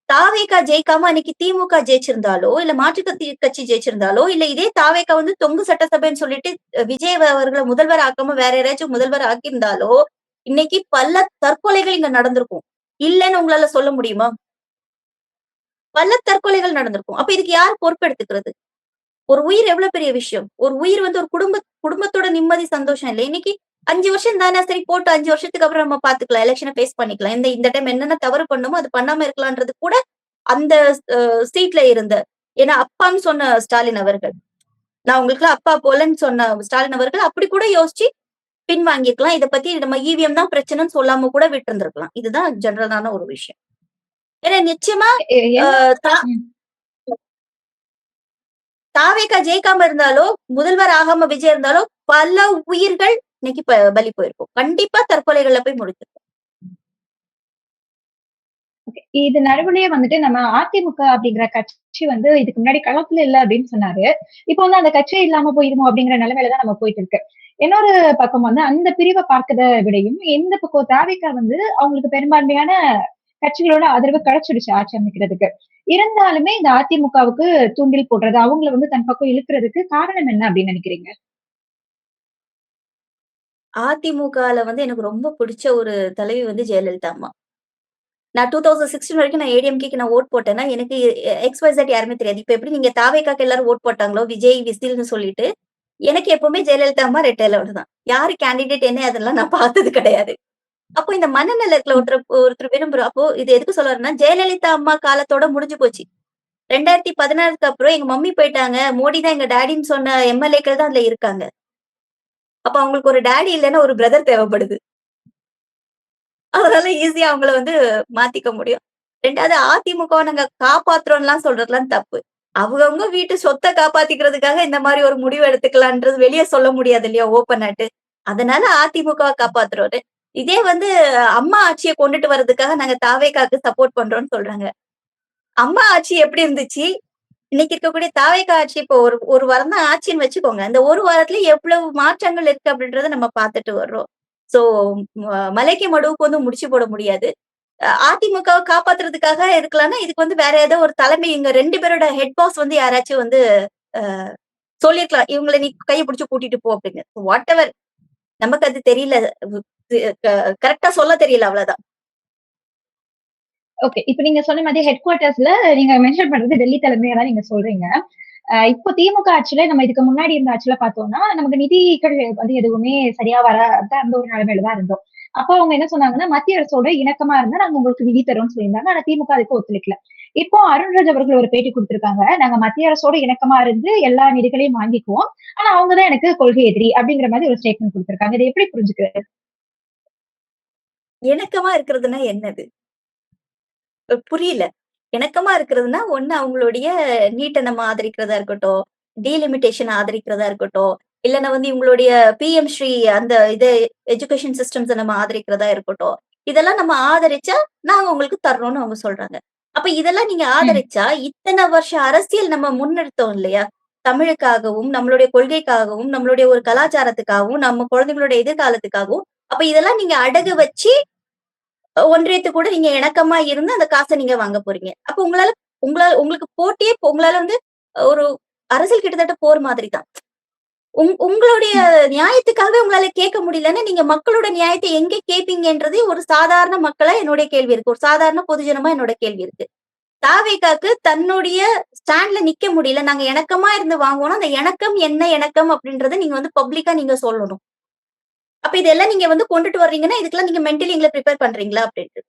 தாவேகா ஜெயிக்காம அன்னைக்கு திமுக ஜெயிச்சிருந்தாலோ, இல்ல மாற்றுக் கட்சி ஜெயிச்சிருந்தாலோ, இல்ல இதே தாவேகா வந்து தொங்கு சட்டசபைன்னு சொல்லிட்டு விஜய் அவர்கள முதல்வர் ஆக்காம வேற யாராச்சும் முதல்வர் ஆக்கியிருந்தாலோ, இன்னைக்கு பல தற்கொலைகள் இங்க நடந்திருக்கும். இல்லன்னு உங்களால சொல்ல முடியுமா? பல தற்கொலைகள் நடந்திருக்கும். அப்ப இதுக்கு யார் பொறுப்பெடுத்துக்கிறது? ஒரு உயிர் எவ்வளவு பெரிய விஷயம். ஒரு உயிர் வந்து ஒரு குடும்பத்தோட நிம்மதி, சந்தோஷம் இல்ல. இன்னைக்கு 5 வருஷம் தானே சரி போட்டு 5 வருஷத்துக்கு அப்புறம் நம்ம பாத்துக்கலாம். எலக்ஷன ஃபேஸ் பண்ணிக்கலாம். இந்த டைம் என்னென்ன தவறு பண்ணோமோ அது பண்ணாம இருக்கலான்றது கூட அந்த அ சீட்ல இருந்த ஏன்னா அப்பான்னு சொன்ன ஸ்டாலின் அவர்கள். நான் உங்களுக்குலாம் அப்பா போலன்னு சொன்ன ஸ்டாலின் அவர்கள் அப்படி கூட யோசிச்சு பின்வாங்கியிருக்கலாம். இத பத்தி நம்ம இவிஎம் தான் பிரச்சனைன்னு சொல்லாம கூட விட்டிருந்திருக்கலாம். இதுதான் ஜெனரலான ஒரு விஷயம். ஏன்னா நிச்சயமா அ என்ன தா ம். தாவேகா ஜெயிக்காம இருந்தாலோ, முதல்வர் ஆகாம விஜய் இருந்தாலோ, பல உயிர்கள் இன்னைக்கு பலி போயிருக்கும். கண்டிப்பா தற்கொலைகள்ல போய் முடிஞ்சிருக்கும். இது நடுவுலயே வந்துட்டு நம்ம அதிமுக அப்படிங்கிற கட்சி வந்து இதுக்கு முன்னாடி களத்துல இல்ல அப்படின்னு சொன்னாரு. இப்ப வந்து அந்த கட்சியே இல்லாம போயிருமோ அப்படிங்கிற நிலைமையில தான் நம்ம போயிட்டு இருக்கு. இன்னொரு பக்கம் வந்து அந்த பிரிவை பார்க்கத விடையும் இந்த பக்கம் தாவேகா வந்து அவங்களுக்கு பெரும்பான்மையான கட்சிகளோட ஆதரவு கிடைச்சிடுச்சு ஆட்சி அமைக்கிறதுக்கு. இருந்தாலுமே இந்த அதிமுகவுக்கு தூண்டில் போடுறது, அவங்கள வந்து தன் பக்கம் இழுக்கிறதுக்கு காரணம் என்ன அப்படின்னு நினைக்கிறீங்க? அதிமுகல வந்து எனக்கு ரொம்ப பிடிச்ச ஒரு தலைவி வந்து ஜெயலலிதா அம்மா. நான் 2016 வரைக்கும் நான் ஏடிஎம்கேக்கு நான் ஓட் போட்டேன்னா, எனக்கு XYZ யாருமே தெரியாது. இப்ப எப்படி நீங்க தாவேக்காக்கு எல்லாரும் ஓட் போட்டாங்களோ, விஜய், விசில்ன்னு சொல்லிட்டு, எனக்கு எப்பவுமே ஜெயலலிதா அம்மா, ரெட்டை இலை தான். யாரு கேண்டிடேட் என்ன அதெல்லாம் நான் பார்த்தது கிடையாது. அப்போ இந்த மனநலத்துல ஒருத்தர் விரும்புறோம். அப்போ இது எதுக்கு சொல்ல வரேன்னா, ஜெயலலிதா அம்மா காலத்தோட முடிஞ்சு போச்சு. 2016க்கு அப்புறம் எங்க மம்மி போயிட்டாங்க. மோடி தான் எங்க டாடின்னு சொன்ன எம்எல்ஏக்கள் தான் அதுல இருக்காங்க. அப்ப அவங்களுக்கு ஒரு டாடி இல்லன்னா ஒரு பிரதர் தேவைப்படுது. அதனால ஈஸியா அவங்கள வந்து மாத்திக்க முடியும். 2வது அதிமுகவ நாங்க காப்பாத்துறோம்லாம் சொல்றதுலாம் தப்பு. அவங்கவங்க வீட்டு சொத்த காப்பாத்திக்கிறதுக்காக இந்த மாரி ஒரு முடிவு எடுத்துக்கலான்றது வெளிய சொல்ல முடியாது இல்லையா? ஓப்பனாட்டு. அதனால அதிமுகவ காப்பாத்துறோம்னு. இதே வந்து அம்மா ஆட்சிய கொண்டுட்டு வரதுக்காக நாங்க தாவேகாக்கு சப்போர்ட் பண்றோம்னு சொல்றாங்க. அம்மா ஆட்சி எப்படி இருந்துச்சு? இன்னைக்கு இருக்கக்கூடிய தாவேகா ஆட்சி இப்போ ஒரு வாரம் தான் ஆட்சின்னு வச்சுக்கோங்க. அந்த ஒரு வாரத்துல எவ்வளவு மாற்றங்கள் இருக்கு அப்படின்றத நம்ம பார்த்துட்டு வர்றோம். சோ மலைக்கு மடுவுக்கு வந்து முடிச்சு போட முடியாது. அதிமுகவ காப்பாத்துறதுக்காக இருக்கலாம்னா, இதுக்கு வந்து வேற ஏதோ ஒரு தலைமை இவங்க 2 பேரோட ஹெட் பாஸ் வந்து யாராச்சும் வந்து அ சொல்லியிருக்கலாம். இவங்கள நீ கைய பிடிச்சு கூட்டிட்டு போ அப்படின்னு. வாட் எவர் நமக்கு அது தெரியல. கரெக்ட்டா சொல்ல தெரியல அவ்வளவுதான். ஓகே. இப்ப நீங்க சொன்ன மாதிரி ஹெட் குவார்ட்டர்ஸ்ல நீங்க மென்ஷன் பண்றது டெல்லி தலைமையா தான் நீங்க சொல்றீங்க. இப்போ திமுக ஆட்சியில நம்ம இதுக்கு முன்னாடி இருந்த ஆட்சியில பார்த்தோம்னா, நமக்கு நிதிகள் வந்து எதுவுமே சரியா வராத அந்த ஒரு நிலைமையில தான் இருந்தோம். அப்போ அவங்க என்ன சொன்னாங்கன்னா, மத்திய அரசோட இணக்கமா இருந்தா நாங்க உங்களுக்கு நிதி தரோம்னு சொல்லியிருந்தாங்க. ஆனா திமுக அதுக்கு ஒத்துழைக்கல. இப்போ அருண்ராஜ் அவர்கள் ஒரு பேட்டி குடுத்திருக்காங்க. நாங்க மத்திய அரசோட இணக்கமா இருந்து எல்லா நிதிகளையும் வாங்கிக்குவோம். ஆனா அவங்க தான் எனக்கு கொள்கை எதிரி அப்படிங்கிற மாதிரி ஒரு ஸ்டேட்மெண்ட் குடுத்திருக்காங்க. இதை எப்படி புரிஞ்சுக்கிறது? இணக்கமா இருக்கிறதுன்னா என்னது? புரியல. இணக்கமா இருக்கிறதுன்னா, ஒண்ணு அவங்களுடைய நீட்ட நம்ம ஆதரிக்கிறதா இருக்கட்டும், டீலிமிட்டேஷன் ஆதரிக்கிறதா இருக்கட்டும், இல்லன்னா வந்து இவங்களுடைய பிஎம் ஸ்ரீ அந்த எஜுகேஷன் சிஸ்டம்ஸ நம்ம ஆதரிக்கிறதா இருக்கட்டும். இதெல்லாம் நம்ம ஆதரிச்சா, நாங்க உங்களுக்கு தர்றோம்னு அவங்க சொல்றாங்க. அப்ப இதெல்லாம் நீங்க ம். ஆதரிச்சா, இத்தன வருஷ அரசியல் நம்ம முன்னெடுத்தோம் இல்லையா? தமிழுக்காகவும், நம்மளுடைய கொள்கைக்காகவும், நம்மளுடைய ஒரு கலாச்சாரத்துக்காகவும், நம்ம குழந்தைகளோட எதிர்காலத்துக்காகவும், அப்ப இதெல்லாம் நீங்க அடகு வச்சு ஒன்றியத்து கூட நீங்க இணக்கமா இருந்து அந்த காச நீங்க வாங்க போறீங்க. அப்ப உங்களுக்கு போட்டியே உங்களால வந்து ஒரு அரசியல் கிட்டத்தட்ட போர் மாதிரி தான். உங்களுடைய ம். நியாயத்துக்காகவே உங்களால கேட்க முடியலன்னா, நீங்க மக்களோட நியாயத்த எங்க கேட்பீங்கன்றதே ஒரு சாதாரண மக்களா என்னுடைய கேள்வி இருக்கு. ஒரு சாதாரண பொதுஜனமா என்னோட கேள்வி இருக்கு. தாவேகாக்கு தன்னுடைய ஸ்டாண்ட்ல நிக்க முடியல. நாங்க இணக்கமா இருந்து வாங்குவோம்னா, அந்த இணக்கம் என்ன இணக்கம் அப்படின்றத நீங்க வந்து பப்ளிக்கா நீங்க சொல்லணும். அப்ப இதெல்லாம் நீங்க வந்து கொண்டுட்டு வர்றீங்கன்னா, இதுக்கெல்லாம் நீங்க மென்டலி எங்கள பிரிப்பேர் பண்றீங்களா? அப்படின்ட்டு.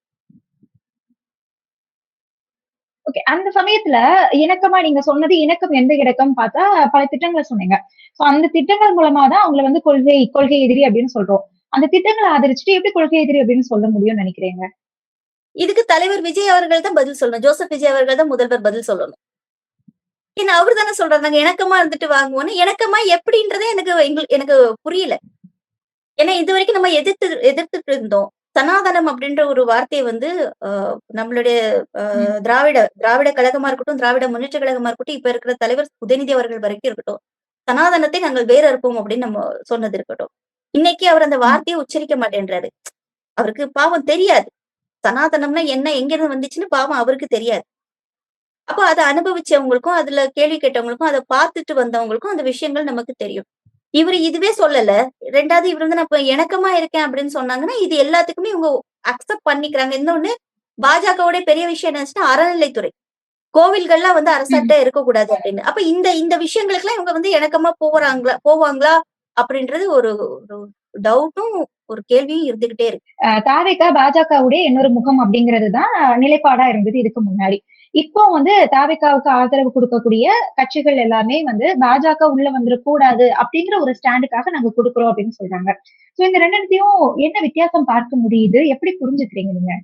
ஓகே. அந்த சமயத்துல இணக்கமா நீங்க சொன்னது இணக்கம் எந்த இணக்கம்னு பார்த்தா, பல திட்டங்கள சொன்னீங்க. சோ அந்த திட்டங்கள் மூலமா தான் அவங்கள வந்து கொள்கை கொள்கை எதிரி அப்படின்னு சொல்றோம். அந்த திட்டங்கள ஆதரிச்சுட்டு எப்படி கொள்கை எதிரி அப்படின்னு சொல்ல முடியும்னு நினைக்கிறீங்க? இதுக்கு தலைவர் விஜய் அவர்கள் தான் பதில் சொல்லணும். ஜோசப் விஜய் அவர்கள் தான் முதல்வர் பதில் சொல்லணும். ஏன்னா அவரு தானே சொல்றாரு, நாங்க இணக்கமா இருந்துட்டு வாங்குவோம்ன்னு. இணக்கமா எப்படின்றதே எனக்கு புரியல. ஏன்னா இதுவரைக்கும் நம்ம எதிர்த்துட்டு இருந்தோம். சனாதனம் அப்படின்ற ஒரு வார்த்தைய வந்து அ நம்மளுடைய ம். திராவிட கழகமா இருக்கட்டும், திராவிட முன்னேற்ற கழகமா இருக்கட்டும், இப்ப இருக்கிற தலைவர் உதயநிதி அவர்கள் வரைக்கும் இருக்கட்டும். சனாதனத்தை நாங்கள் வேற இருப்போம் அப்படின்னு நம்ம சொன்னது இருக்கட்டும். இன்னைக்கு அவர் அந்த ம். வார்த்தைய உச்சரிக்க மாட்டேன்றாரு. அவருக்கு பாவம் தெரியாது. சனாதனம்னா என்ன? எங்கிருந்து வந்துச்சுன்னு பாவம் அவருக்கு தெரியாது. அப்ப அத அனுபவிச்சவங்களுக்கும், அதுல கேள்வி கேட்டவங்களுக்கும், அத பார்த்துட்டு வந்தவங்களுக்கும் அந்த விஷயங்கள் நமக்கு தெரியும். இவரு இதுவே சொல்லல. 2வது இவரு வந்து நான் இப்ப இணக்கமா இருக்கேன் அப்படின்னு சொன்னாங்கன்னா, இது எல்லாத்துக்குமே இவங்க அக்செப்ட் பண்ணிக்கிறாங்க. இன்னொன்னு பாஜகவுடைய பெரிய விஷயம் என்னச்சுன்னா, அறநிலைத்துறை. கோவில்கள்லாம் வந்து ம். அரசாட்ட இருக்கக்கூடாது அப்படின்னு. அப்ப இந்த இந்த விஷயங்களுக்கெல்லாம் இவங்க வந்து இணக்கமா போவாங்களா? அப்படின்றது ஒரு ஒரு டவுட்டும், ஒரு கேள்வியும் இருந்துகிட்டே இருக்கு. தாவேகா பாஜகவுடைய இன்னொரு முகம் அப்படிங்கிறது தான் நிலைப்பாடா இருந்தது இதுக்கு முன்னாடி. இப்போ வந்து தாவேகாவுக்கு ஆதரவு குடுக்கக்கூடிய கட்சிகள் எல்லாமே வந்து பாஜக உள்ள வந்துறக்கூடாது அப்படிங்கிற ஒரு ஸ்டாண்டுக்காக நாங்க குடுக்குறோம் அப்படின்னு சொல்றாங்க. சோ இந்த 2த்தையும் என்ன வித்தியாசம் பார்க்க முடியுது? எப்படி புரிஞ்சுக்கிறீங்க நீங்க?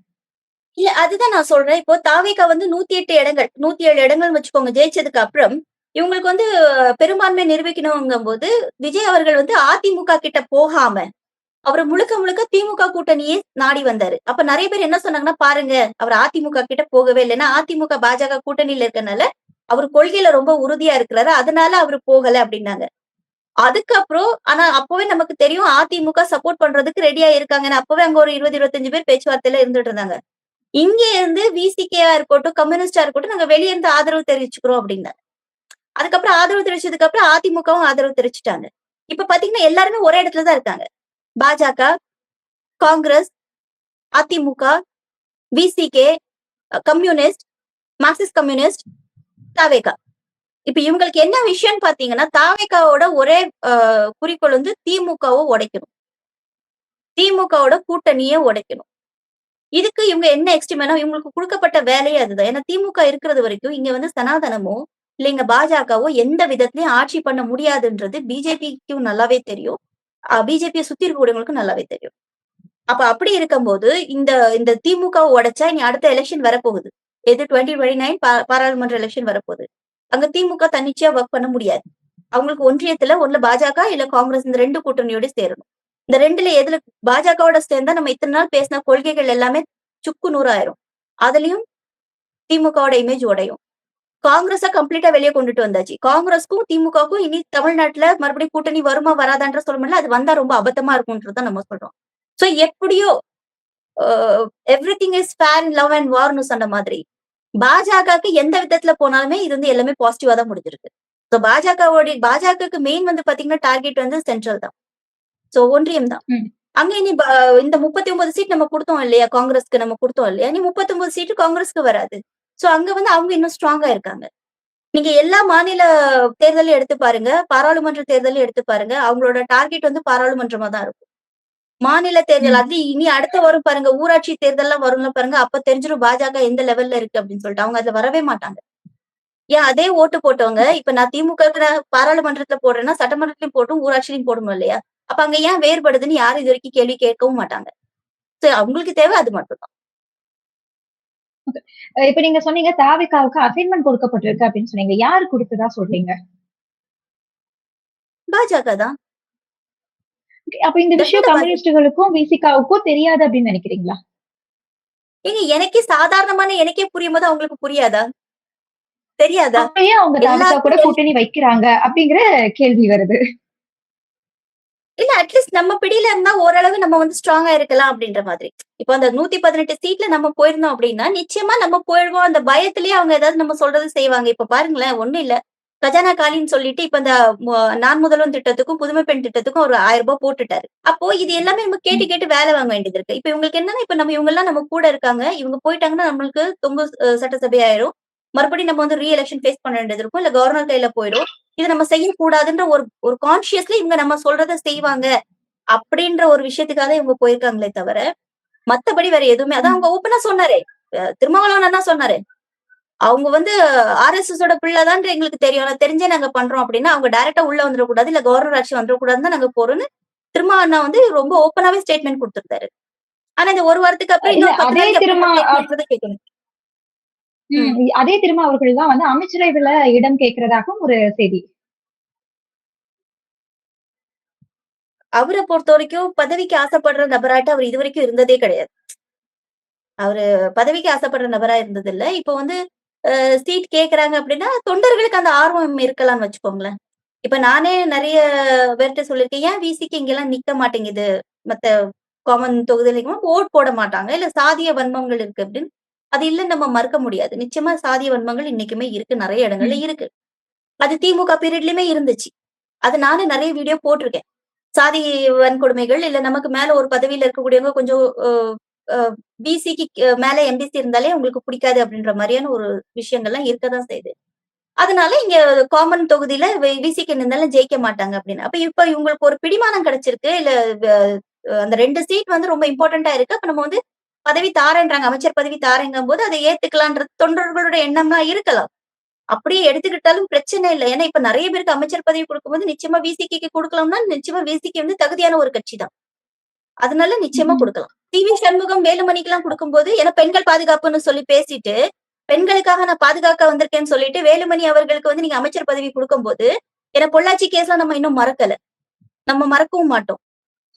இல்ல அதுதான் நான் சொல்றேன். இப்போ தாவேகா வந்து 108 இடங்கள், 107 இடங்கள்னு வச்சுக்கோங்க ஜெயிச்சதுக்கு அப்புறம், இவங்களுக்கு வந்து பெரும்பான்மை நிரூபிக்கணுங்கும்போது, விஜய் அவர்கள் வந்து அதிமுக கிட்ட போகாம, அவரு முழுக்க முழுக்க திமுக கூட்டணியே நாடி வந்தாரு. அப்ப நெறைய பேர் என்ன சொன்னாங்கன்னா, பாருங்க அவர் அதிமுக கிட்ட போகவே இல்ல. ஏன்னா அதிமுக, பாஜக கூட்டணியில இருக்கனால, அவரு கொள்கையில ரொம்ப உறுதியா இருக்கிறாரு. அதனால அவரு போகல அப்டின்னாங்க. அதுக்கப்புறம் ஆனா அப்பவே நமக்கு தெரியும் அதிமுக சப்போர்ட் பண்றதுக்கு ரெடியா இருக்காங்கன்னு. அப்பவே அங்க ஒரு 20, 25 பேர் பேச்சுவார்த்தையில இருந்துட்டு இருந்தாங்க. இங்க இருந்து விசிகேயா இருக்கட்டும், கம்யூனிஸ்டா இருக்கட்டும், நாங்க வெளிய இருந்து ஆதரவு தெரிவிச்சுக்கிறோம் அப்டின்னாங்க. அதுக்கப்புறம் ஆதரவு தெரிவிச்சதுக்கு அப்புறம் அதிமுகவும் ஆதரவு தெரிவிச்சுட்டாங்க. இப்ப பாத்தீங்கன்னா எல்லாருமே ஒரே இடத்துல தான் இருக்காங்க. BJP, Congress, AIADMK, VCK, communist, Marxist communist, TVK. இப்ப இவங்களுக்கு என்ன விஷயம்னு பாத்தீங்கன்னா, தாவேகாவோட ஒரே குறிக்கோள் வந்து திமுகவை உடைக்கணும். திமுகவோட கூட்டணியை உடைக்கணும். இதுக்கு இவங்க என்ன எக்ஸ்ட்ரீம்னா இவங்களுக்கு குடுக்கப்பட்ட வேலையே அதுதான். ஏன்னா திமுக இருக்கிறது வரைக்கும் இங்க வந்து சனாதனமோ, இல்ல இங்க பாஜகவோ எந்த விதத்திலயும் ஆட்சி பண்ண முடியாதுன்றது பிஜேபிக்கும் நல்லாவே தெரியும். பிஜேபிய சுத்தி இருக்கக்கூடியவங்களுக்கும் நல்லாவே தெரியும். அப்ப அப்படி இருக்கும்போது இந்த இந்த திமுகவை உடைச்சா இனி அடுத்த எலெக்ஷன் வரப்போகுது. எது 2029 பாராளுமன்ற எலெக்ஷன் வரப்போகுது. அங்க திமுக தன்னிச்சையா வொர்க் பண்ண முடியாது. அவங்களுக்கு ஒன்றியத்துல ஒண்ணுல பாஜக இல்ல காங்கிரஸ் இந்த 2 கூட்டணியோட சேரணும். இந்த 2ல எதுல பாஜகவோட சேர்ந்தா நம்ம இத்தனை நாள் பேசின கொள்கைகள் எல்லாமே சுக்கு நூறாயிரும். அதுலயும் திமுகவோட இமேஜ் உடையும். காங்கிரஸ கம்ப்ளீட்டா வெளிய கொண்டுட்டு வந்தாச்சு. காங்கிரஸ்க்கும் திமுகவுக்கும் இனி தமிழ்நாட்டுல மறுபடியும் கூட்டணி வருமா வராதான்ற சொல்ல முடியல. அது வந்தா ரொம்ப அபத்தமா இருக்கும்ன்றத நம்ம சொல்றோம். சோ எப்படியோ everything is fair in love and வார்னு சொன்ன மாதிரி பாஜகவுக்கு எந்த விதத்துல போனாலுமே இது வந்து எல்லாமே பாசிட்டிவா தான் முடிஞ்சிருக்கு. சோ பாஜகவுக்கு மெயின் வந்து பாத்தீங்கன்னா டார்கெட் வந்து சென்ட்ரல் தான். சோ ஒன்றியம் தான். ம். அங்க இனி இந்த 39 சீட் நம்ம குடுத்தோம் இல்லையா? காங்கிரஸ்க்கு நம்ம குடுத்தோம் இல்லையா? இனி 39 சீட்டு காங்கிரஸ்க்கு வராது. சோ அங்க வந்து அவங்க இன்னும் ஸ்ட்ராங்கா இருக்காங்க. நீங்க எல்லா மாநில தேர்தலையும் எடுத்து பாருங்க. பாராளுமன்ற தேர்தலையும் எடுத்து பாருங்க. அவங்களோட டார்கெட் வந்து பாராளுமன்றமா தான் இருக்கும். மாநில தேர்தல் ம். அது இனி அடுத்து வரும் பாருங்க. ஊராட்சி தேர்தல்லாம் வரும்ல பாருங்க. அப்ப தெரிஞ்சிரும் பாஜக எந்த லெவல்ல இருக்கு அப்படின்னு சொல்லிட்டு. அவங்க அதுல வரவே மாட்டாங்க. ஏன் அதே ஓட்டு போட்டவங்க, இப்ப நான் திமுகவுக்கு பாராளுமன்றத்துல போடுறேன்னா, சட்டமன்றத்திலயும் போட்டும், ஊராட்சியிலயும் போடணும் இல்லையா? அப்ப அங்க ஏன் வேறுபடுதுன்னு யாரும் இது வரைக்கும் கேள்வி கேட்கவும் மாட்டாங்க. சோ அவங்களுக்கு தேவை அது மட்டும் தான். இப்ப நீங்க சொன்னீங்க தாவேகாவுக்கு அசைன்மென்ட் கொடுக்கப்பட்டிருக்கு அப்படின்னு சொன்னீங்க. யாரு குடுத்ததா சொல்றீங்க? பாஜக தான். அப்ப இந்த விஷயம் டெஃபினட்டா பாஜக. கம்யூனிஸ்டுகளுக்கும், விசிகாவுக்கும் தெரியாது அப்படின்னு நினைக்கிறீங்களா? ஏங்க எனக்கே புரியும்போது அவங்களுக்கு புரியாதா? தெரியாதா? அப்ப ஏன் அவங்க தாவேகா கூட எல்லாருக்கும் கூட்டணி வைக்கிறாங்க அப்படிங்கிற கேள்வி வருது. இல்ல அட்லீஸ்ட் நம்ம பிடியில இருந்தா ஓரளவு நம்ம வந்து ஸ்ட்ராங்கா இருக்கலாம் அப்படின்ற மாதிரி. இப்ப அந்த 118 சீட்ல நம்ம போயிருந்தோம் அப்படின்னா, நிச்சயமா நம்ம போயிடுவோம். அந்த பயத்திலேயே அவங்க ஏதாவது நம்ம சொல்றது செய்வாங்க. இப்ப பாருங்களேன், ஒண்ணும் இல்ல. கஜானா காலின்னு சொல்லிட்டு இப்ப இந்த நான் முதல்வன் திட்டத்துக்கும், புதுமை பெண் திட்டத்துக்கும் ஒரு ரூ. 1000 போட்டுட்டாரு. அப்போ இது எல்லாமே நம்ம கேட்டு ம். கேட்டு வேலை வாங்க வேண்டியது இருக்கு. இப்ப இவங்களுக்கு என்னன்னா, இப்ப நம்ம இவங்க எல்லாம் நம்ம கூட இருக்காங்க. இவங்க போயிட்டாங்கன்னா நம்மளுக்கு தொங்கு சட்டசபை ஆயிரும். மறுபடியும் நம்ம வந்து ரீ எலக்ஷன் ஃபேஸ் பண்ண வேண்டியது இருக்கும். இல்ல கவர்னர் கையில போயிடும். இத நம்ம செய்யக்கூடாதுன்ற ஒரு ஒரு கான்ஷியஸ்லி இவங்க நம்ம சொல்றத செய்வாங்க. அப்படின்ற ஒரு விஷயத்துக்காக இவங்க போயிருக்காங்களே தவிர, மத்தபடி வேற எதுவுமே அதான் ம். அவங்க ஓப்பனா சொன்னாரே. திருமாவளவன் அண்ணா சொன்னாரே. அவங்க வந்து ஆர்எஸ்எஸோட பிள்ளைதான்ற எங்களுக்கு தெரியும். ஆனா தெரிஞ்சே நாங்க பண்றோம் அப்படின்னா, அவங்க டைரக்ட்டா உள்ள வந்துரக்கூடாது. இல்ல கவர்னர் ஆட்சி வந்துரக்கூடாதுன்னு தான் நாங்க போறோம்ன்னு திருமா அண்ணா வந்து ரொம்ப ஓப்பனாவே ஸ்டேட்மெண்ட் குடுத்திருந்தாரு. ஆனா இந்த 1 வாரத்துக்கு அப்புறம் இல்ல இன்னொரு 10 அதே நாளைக்கு அப்புறம் திருமா கூட கேட்கணும்ன்றத கேட்கணும். ம். அதே திருமா அவர்கள் தான் வந்து அமைச்சரவையில இடம் கேட்கிறதாகவும் ஒரு செய்தி. அவர பொறுத்தவரைக்கும் பதவிக்கு ஆசைப்படுற நபராட்ட அவர் இதுவரைக்கும் இருந்ததே கிடையாது. அவரு பதவிக்கு ஆசைப்படுற நபரா இருந்ததில்ல. இப்போ வந்து சீட் கேட்கறாங்க அப்படின்னா, தொண்டர்களுக்கு அந்த ஆர்வம் இருக்கலாம்னு வச்சுக்கோங்களேன். இப்ப நானே நெறைய பேர்ட்ட சொல்லியிருக்கேன். ஏன் விசிக்கு இங்கலாம் நிக்க மாட்டேங்குது? மத்த காமன் தொகுதியில ஓட் போட மாட்டாங்க. இல்ல சாதிய வன்மங்கள் இருக்கு அப்படின்னு. அது இல்லன்னு நம்ம மறுக்க முடியாது. நிச்சயமா சாதிய வன்மங்கள் இன்னைக்குமே இருக்கு. நெறைய இடங்கள்ல ம். இருக்கு. அது திமுக பீரியட்லயுமே இருந்துச்சு. அது நானே நெறைய வீடியோ போட்டிருக்கேன். சாதி வன்கொடுமைகள், இல்ல நமக்கு மேல ஒரு பதவியில இருக்கக்கூடியவங்க கொஞ்சம் அ அ பிசிக்கு மேல எம்பிசி இருந்தாலே உங்களுக்கு பிடிக்காது அப்படின்ற மாரியான ஒரு விஷயங்கள்லாம் இருக்கதான் செய்யுது. அதனால இங்க காமன் தொகுதியில விசிக்கு நின்னாலும் ஜெயிக்க மாட்டாங்க அப்படின்னு. அப்ப இப்ப இவங்களுக்கு ஒரு பிடிமானம் கிடைச்சிருக்கு. இல்ல வ அந்த 2 சீட் வந்து ரொம்ப இம்பார்ட்டன்ட்டா இருக்கு. அப்ப நம்ம வந்து பதவி தாரேன்றாங்க. அமைச்சர் பதவி தாரேங்கும்போது அத ஏத்துக்கலான்றது தொண்டர்களோட எண்ணமா இருக்கலாம். அப்படியே எடுத்துக்கிட்டாலும் பிரச்சனை இல்ல. ஏன்னா இப்ப நெறைய பேருக்கு அமைச்சர் பதவி குடுக்கும்போது நிச்சயமா விசிக்கு குடுக்கலாம்னா, நிச்சயமா விசிக்கு வந்து தகுதியான ஒரு கட்சி தான். அதனால நிச்சயமா ம். குடுக்கலாம். டி.வி. சண்முகம், வேலுமணிக்கெல்லாம் குடுக்கும்போது ஏன்னா பெண்கள் பாதுகாப்புன்னு சொல்லி பேசிட்டு, பெண்களுக்காக நான் பாதுகாக்க வந்திருக்கேன்னு சொல்லிட்டு, வேலுமணி அவர்களுக்கு வந்து நீங்க அமைச்சர் பதவி குடுக்கும்போது, ஏன்னா பொள்ளாச்சி கேஸ்லாம் நம்ம இன்னும் மறக்கல. நம்ம மறக்கவும் மாட்டோம்.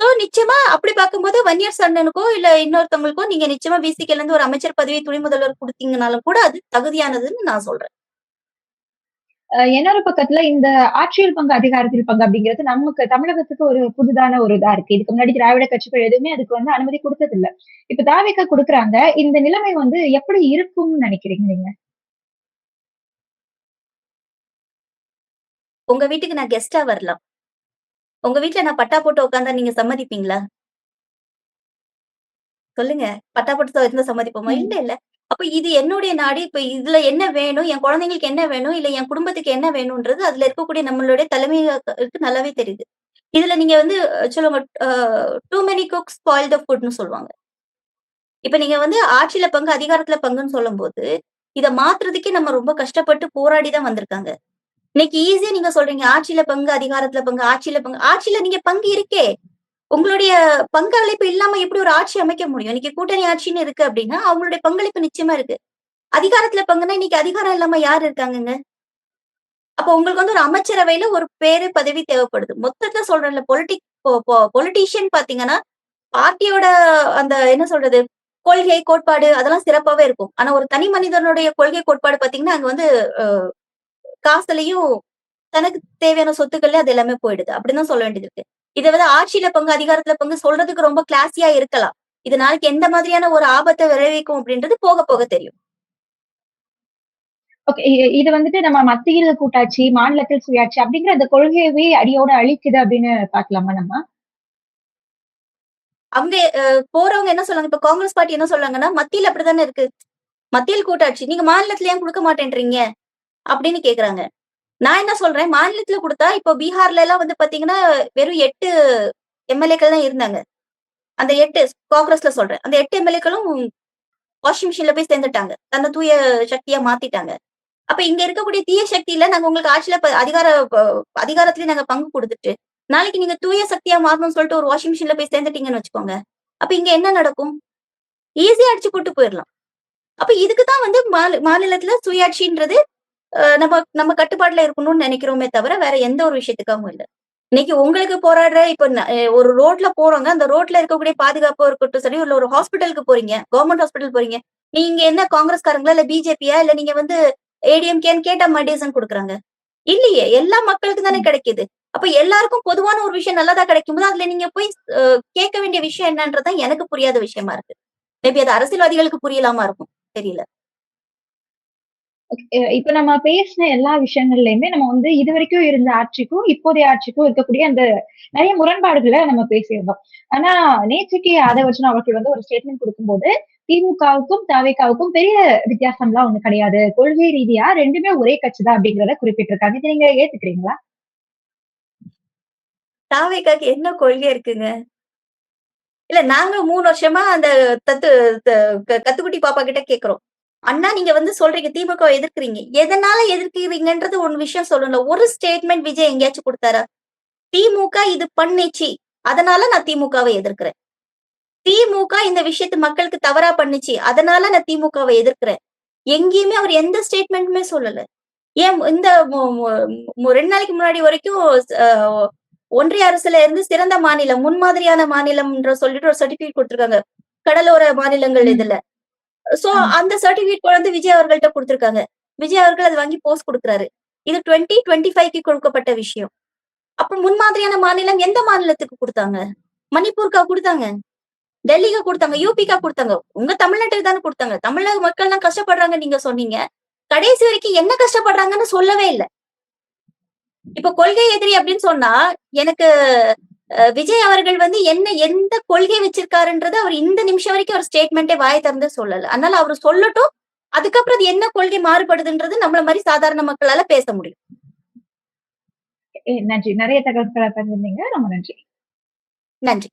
சோ நிச்சயமா அப்படி பார்க்கும்போது வன்னியர் சன்னனுக்கோ, இல்ல இன்னொருத்தவங்களுக்கோ நீங்க நிச்சயமா விசிகேல இருந்து ஒரு அமைச்சர் பதவி துணை முதல்வர் குடுத்தீங்கனாலும் கூட அது தகுதியானதுன்னு நான் சொல்றேன். இன்னொரு பக்கத்துல இந்த ஆட்சியில் பங்கு, அதிகாரத்தில் பங்கு அப்படிங்கிறது நமக்கு தமிழகத்துக்கு ஒரு புதிதான ஒரு இதா இருக்கு. இதுக்கு முன்னாடி திராவிட கட்சிகள் எதுவுமே அதுக்கு வந்து அனுமதி குடுத்ததில்ல. இப்ப தாவேகா குடுக்குறாங்க. இந்த நிலைமை வந்து எப்படி இருக்கும்னு நினைக்கிறீங்க நீங்க? உங்க வீட்டுக்கு நான் கெஸ்ட்டா வரலாம். உங்க வீட்ல நான் பட்டா போட்டு உட்கார்ந்தா நீங்க சம்மதிப்பீங்களா? சொல்லுங்க. பட்டா இருந்தா சம்மதிப்போமா? ம். இல்ல, இல்ல. அப்ப இது என்னுடைய நாடு. இப்ப இதுல என்ன வேணும்? என் குழந்தைங்களுக்கு என்ன வேணும்? இல்ல என் குடும்பத்துக்கு என்ன வேணும்ன்றது அதுல இருக்கக்கூடிய நம்மளுடைய தலைமைக்கு நல்லாவே தெரியுது. இதுல நீங்க வந்து சொல்லுவாங்க too many cooks spoil the ஃபுட்ன்னு சொல்லுவாங்க. இப்ப நீங்க வந்து ஆட்சியில பங்கு, அதிகாரத்துல பங்குன்னு சொல்லும்போது, இத மாத்துறதுக்கே நம்ம ரொம்ப கஷ்டப்பட்டு போராடி தான் வந்திருக்காங்க. இன்னைக்கு ஈஸியா நீங்க சொல்றீங்க, ஆட்சியில பங்கு, அதிகாரத்துல பங்கு, ஆட்சியில பங்கு. ஆட்சியில நீங்க பங்கு இருக்கே. உங்களுடைய பங்களிப்பு இல்லாம எப்படி ஒரு ஆட்சி அமைக்க முடியும்? இன்னைக்கு கூட்டணி ஆட்சின்னு இருக்கு அப்படின்னா, அவங்களுடைய பங்களிப்பு நிச்சயமா இருக்கு. அதிகாரத்துல பங்குனா, இன்னைக்கு அதிகாரம் இல்லாம யார் இருக்காங்கங்க? அப்ப உங்களுக்கு வந்து ஒரு அமைச்சரவையில ஒரு பேரு, பதவி தேவைப்படுது. மொத்தத்துல சொல்றேன்ல பொலிட்டீஷியன் பாத்தீங்கன்னா, பார்ட்டியோட அந்த என்ன சொல்றது? கொள்கை, கோட்பாடு அதெல்லாம் சிறப்பாவே இருக்கும். ஆனா ஒரு தனி மனிதனுடைய கொள்கை, கோட்பாடு பாத்தீங்கன்னா, அங்க வந்து அ காசுலயும், தனக்கு தேவையான சொத்துக்கள்ல அது எல்லாமே போயிடுது. அப்படின்னு தான் சொல்ல வேண்டியது இருக்கு. இத வந்து ஆட்சியில பங்கு, அதிகாரத்துல பங்கு சொல்றதுக்கு ரொம்ப கிளாஸியா இருக்கலாம். இது நாளைக்கு எந்த மாதிரியான ஒரு ஆபத்த விளைவிக்கும் அப்படின்றது போக போக தெரியும். ஓகே. இது வந்துட்டு நம்ம மத்தியில கூட்டாட்சி, மாநிலத்தில் சுயாட்சி அப்படிங்கிற அந்த கொள்கையவே அடியோட அழிக்குது அப்படின்னு பார்க்கலாமா நம்ம? அவங்க போறவங்க என்ன சொல்றாங்க? இப்ப காங்கிரஸ் பார்ட்டி என்ன சொல்றாங்கன்னா, மத்தியில அப்படித்தானே இருக்கு. மத்தியில் கூட்டாட்சி. நீங்க மாநிலத்தில ஏன் குடுக்க மாட்டேன்றீங்க? அப்படின்னு கேட்கறாங்க. நான் என்ன சொல்றேன், மாநிலத்தில குடுத்தா, இப்போ பீகார்ல எல்லாம் வந்து பாத்தீங்கன்னா, வெறும் 8 எம்.எல்.ஏக்கள் தான் இருந்தாங்க. அந்த 8 காங்கிரஸ்ல சொல்றேன். அந்த 8 எம்.எல்.ஏக்களும் வாஷிங் மிஷின்ல போய் சேர்ந்துட்டாங்க. தன்னை தூய சக்தியா மாத்திட்டாங்க. அப்ப இங்க இருக்கக்கூடிய தீய சக்தியில நாங்க உங்களுக்கு ஆட்சியில அதிகாரத்திலேயே நாங்க பங்கு குடுத்துட்டு, நாளைக்கு நீங்க தூய சக்தியா மாறணும்னு சொல்லிட்டு ஒரு வாஷிங் மிஷின்ல போய் சேர்ந்துட்டீங்கன்னு வச்சுக்கோங்க. அப்ப இங்க என்ன நடக்கும்? ஈஸியா அடிச்சு கூட்டு போயிரலாம். அப்ப இதுக்கு தான் வந்து மாநிலத்தில சுயாட்சின்றது நம்ம நம்ம கட்டுப்பாட்டுல இருக்கணும்னு நெனைக்கிறோமே தவிர, வேற எந்த ஒரு விஷயத்துக்காகவும் இல்ல. இன்னைக்கு உங்களுக்கு போராடுற இப்ப ஒரு ரோட்ல போறோங்க. அந்த ரோட்ல இருக்கக்கூடிய பாதுகாப்பா இருக்கட்டும் சரி, இல்ல ஒரு ஹாஸ்பிட்டலுக்கு போறீங்க. கவர்ன்மெண்ட் ஹாஸ்பிட்டல் போறீங்க. நீங்க என்ன காங்கிரஸ்காரங்களா? இல்ல பிஜேபியா? இல்ல நீங்க வந்து ஏடிஎம்கேன்னு கேட்டா மெடிசன் குடுக்குறாங்க. இல்லையே! எல்லா மக்களுக்கும் தானே ம். கிடைக்குது. அப்ப எல்லாருக்கும் பொதுவான ஒரு விஷயம் நல்லதா கிடைக்கும்போது, அதுல நீங்க போய் அ கேட்க வேண்டிய விஷயம் என்னன்றது தான் எனக்கு புரியாத விஷயமா இருக்கு. மேபி அது அரசியல்வாதிகளுக்கு புரியலாமா இருக்கும். தெரியல. இப்ப நம்ம பேசின எல்லா விஷயங்கள்லயுமே நம்ம வந்து இதுவரைக்கும் இருந்த ஆட்சிக்கும், இப்போதைய ஆட்சிக்கும் இருக்கக்கூடிய அந்த நெறைய முரண்பாடுகள நம்ம பேசியிருந்தோம். ஆனா நேற்றைக்கு ஆதவர்ஜுனா அவர்கள் வந்து ஒரு ஸ்டேட்மெண்ட் குடுக்கும்போது, திமுகவுக்கும், தவேகாவுக்கும் பெரிய வித்தியாசம்லாம் ஒண்ணும் கிடையாது. கொள்கை ரீதியா 2மே ஒரே கட்சி தான் அப்படிங்கிறத குறிப்பிட்டிருக்காங்க. இத நீங்க ஏத்துக்கிறீங்களா? தாவேக்காக்கு என்ன கொள்கை இருக்குங்க? இல்ல நாங்க 3 வருஷமா அந்த தத்து த கத்துக்குட்டி பாப்பா கிட்ட கேட்கிறோம். அண்ணா நீங்க வந்து சொல்றீங்க திமுகவ எதிர்க்கிறீங்க. எதனால எதிர்க்கிறீங்கன்றது ஒரு விஷயம் சொல்லணும். ஒரு ஸ்டேட்மெண்ட் விஜய் எங்கேயாச்சும் குடுத்தாரா? திமுக இது பண்ணுச்சு. அதனால நான் திமுகவ எதிர்க்கிறேன். திமுக இந்த விஷயத்த மக்களுக்கு தவறா பண்ணுச்சு. அதனால நான் திமுகவ எதிர்க்கிறேன். எங்கேயுமே அவர் எந்த ஸ்டேட்மெண்ட்டுமே சொல்லல. ஏன் இந்த மு மு மு 2 நாளைக்கு முன்னாடி வரைக்கும் அ ஒன்றிய அரசுல இருந்து சிறந்த மாநிலம், முன்மாதிரியான மாநிலம்ன்ற சொல்லிட்டு ஒரு சர்டிபிகேட் குடுத்துருக்காங்க. கடலோர மாநிலங்கள் ம். இதுல. சோ ஆமா. அந்த சர்டிபிகேட் கொண்டு வந்து விஜய் அவர்கள்ட்ட குடுத்துருக்காங்க. விஜய் அவர்கள் அத வாங்கி போஸ் குடுக்குறாரு. இது 2025க்கு கொடுக்கப்பட்ட விஷயம். அப்ப முன்மாதிரியான மாநிலம் எந்த மாநிலத்துக்கு குடுத்தாங்க? மணிப்பூருக்கா குடுத்தாங்க? டெல்லிக்கா குடுத்தாங்க? யூபிக்கா குடுத்தாங்க? உங்க தமிழ்நாட்டுக்கு தானே குடுத்தாங்க. தமிழக மக்கள்லாம் கஷ்டப்படுறாங்கன்னு நீங்க சொன்னீங்க. கடைசி வரைக்கும் என்ன கஷ்டப்படுறாங்கன்னு சொல்லவே இல்ல. இப்ப கொள்கை எதிரி அப்படின்னு சொன்னா, எனக்கு விஜய் அவர்கள் வந்து என்ன எந்த கொள்கை வச்சிருக்காருன்றத அவர் இந்த நிமிஷம் வரைக்கும் ஒரு ஸ்டேட்மெண்ட்டே வாய திறந்து சொல்லல. அதனால அவரு சொல்லட்டும். அதுக்கப்புறம் அது என்ன கொள்கை மாறுபடுதுன்றது நம்மள மாரி சாதாரண மக்களால பேச முடியும். நன்றி. நெறைய தகவல்கள பகிர்ந்தீங்க. ரொம்ப நன்றி. நன்றி.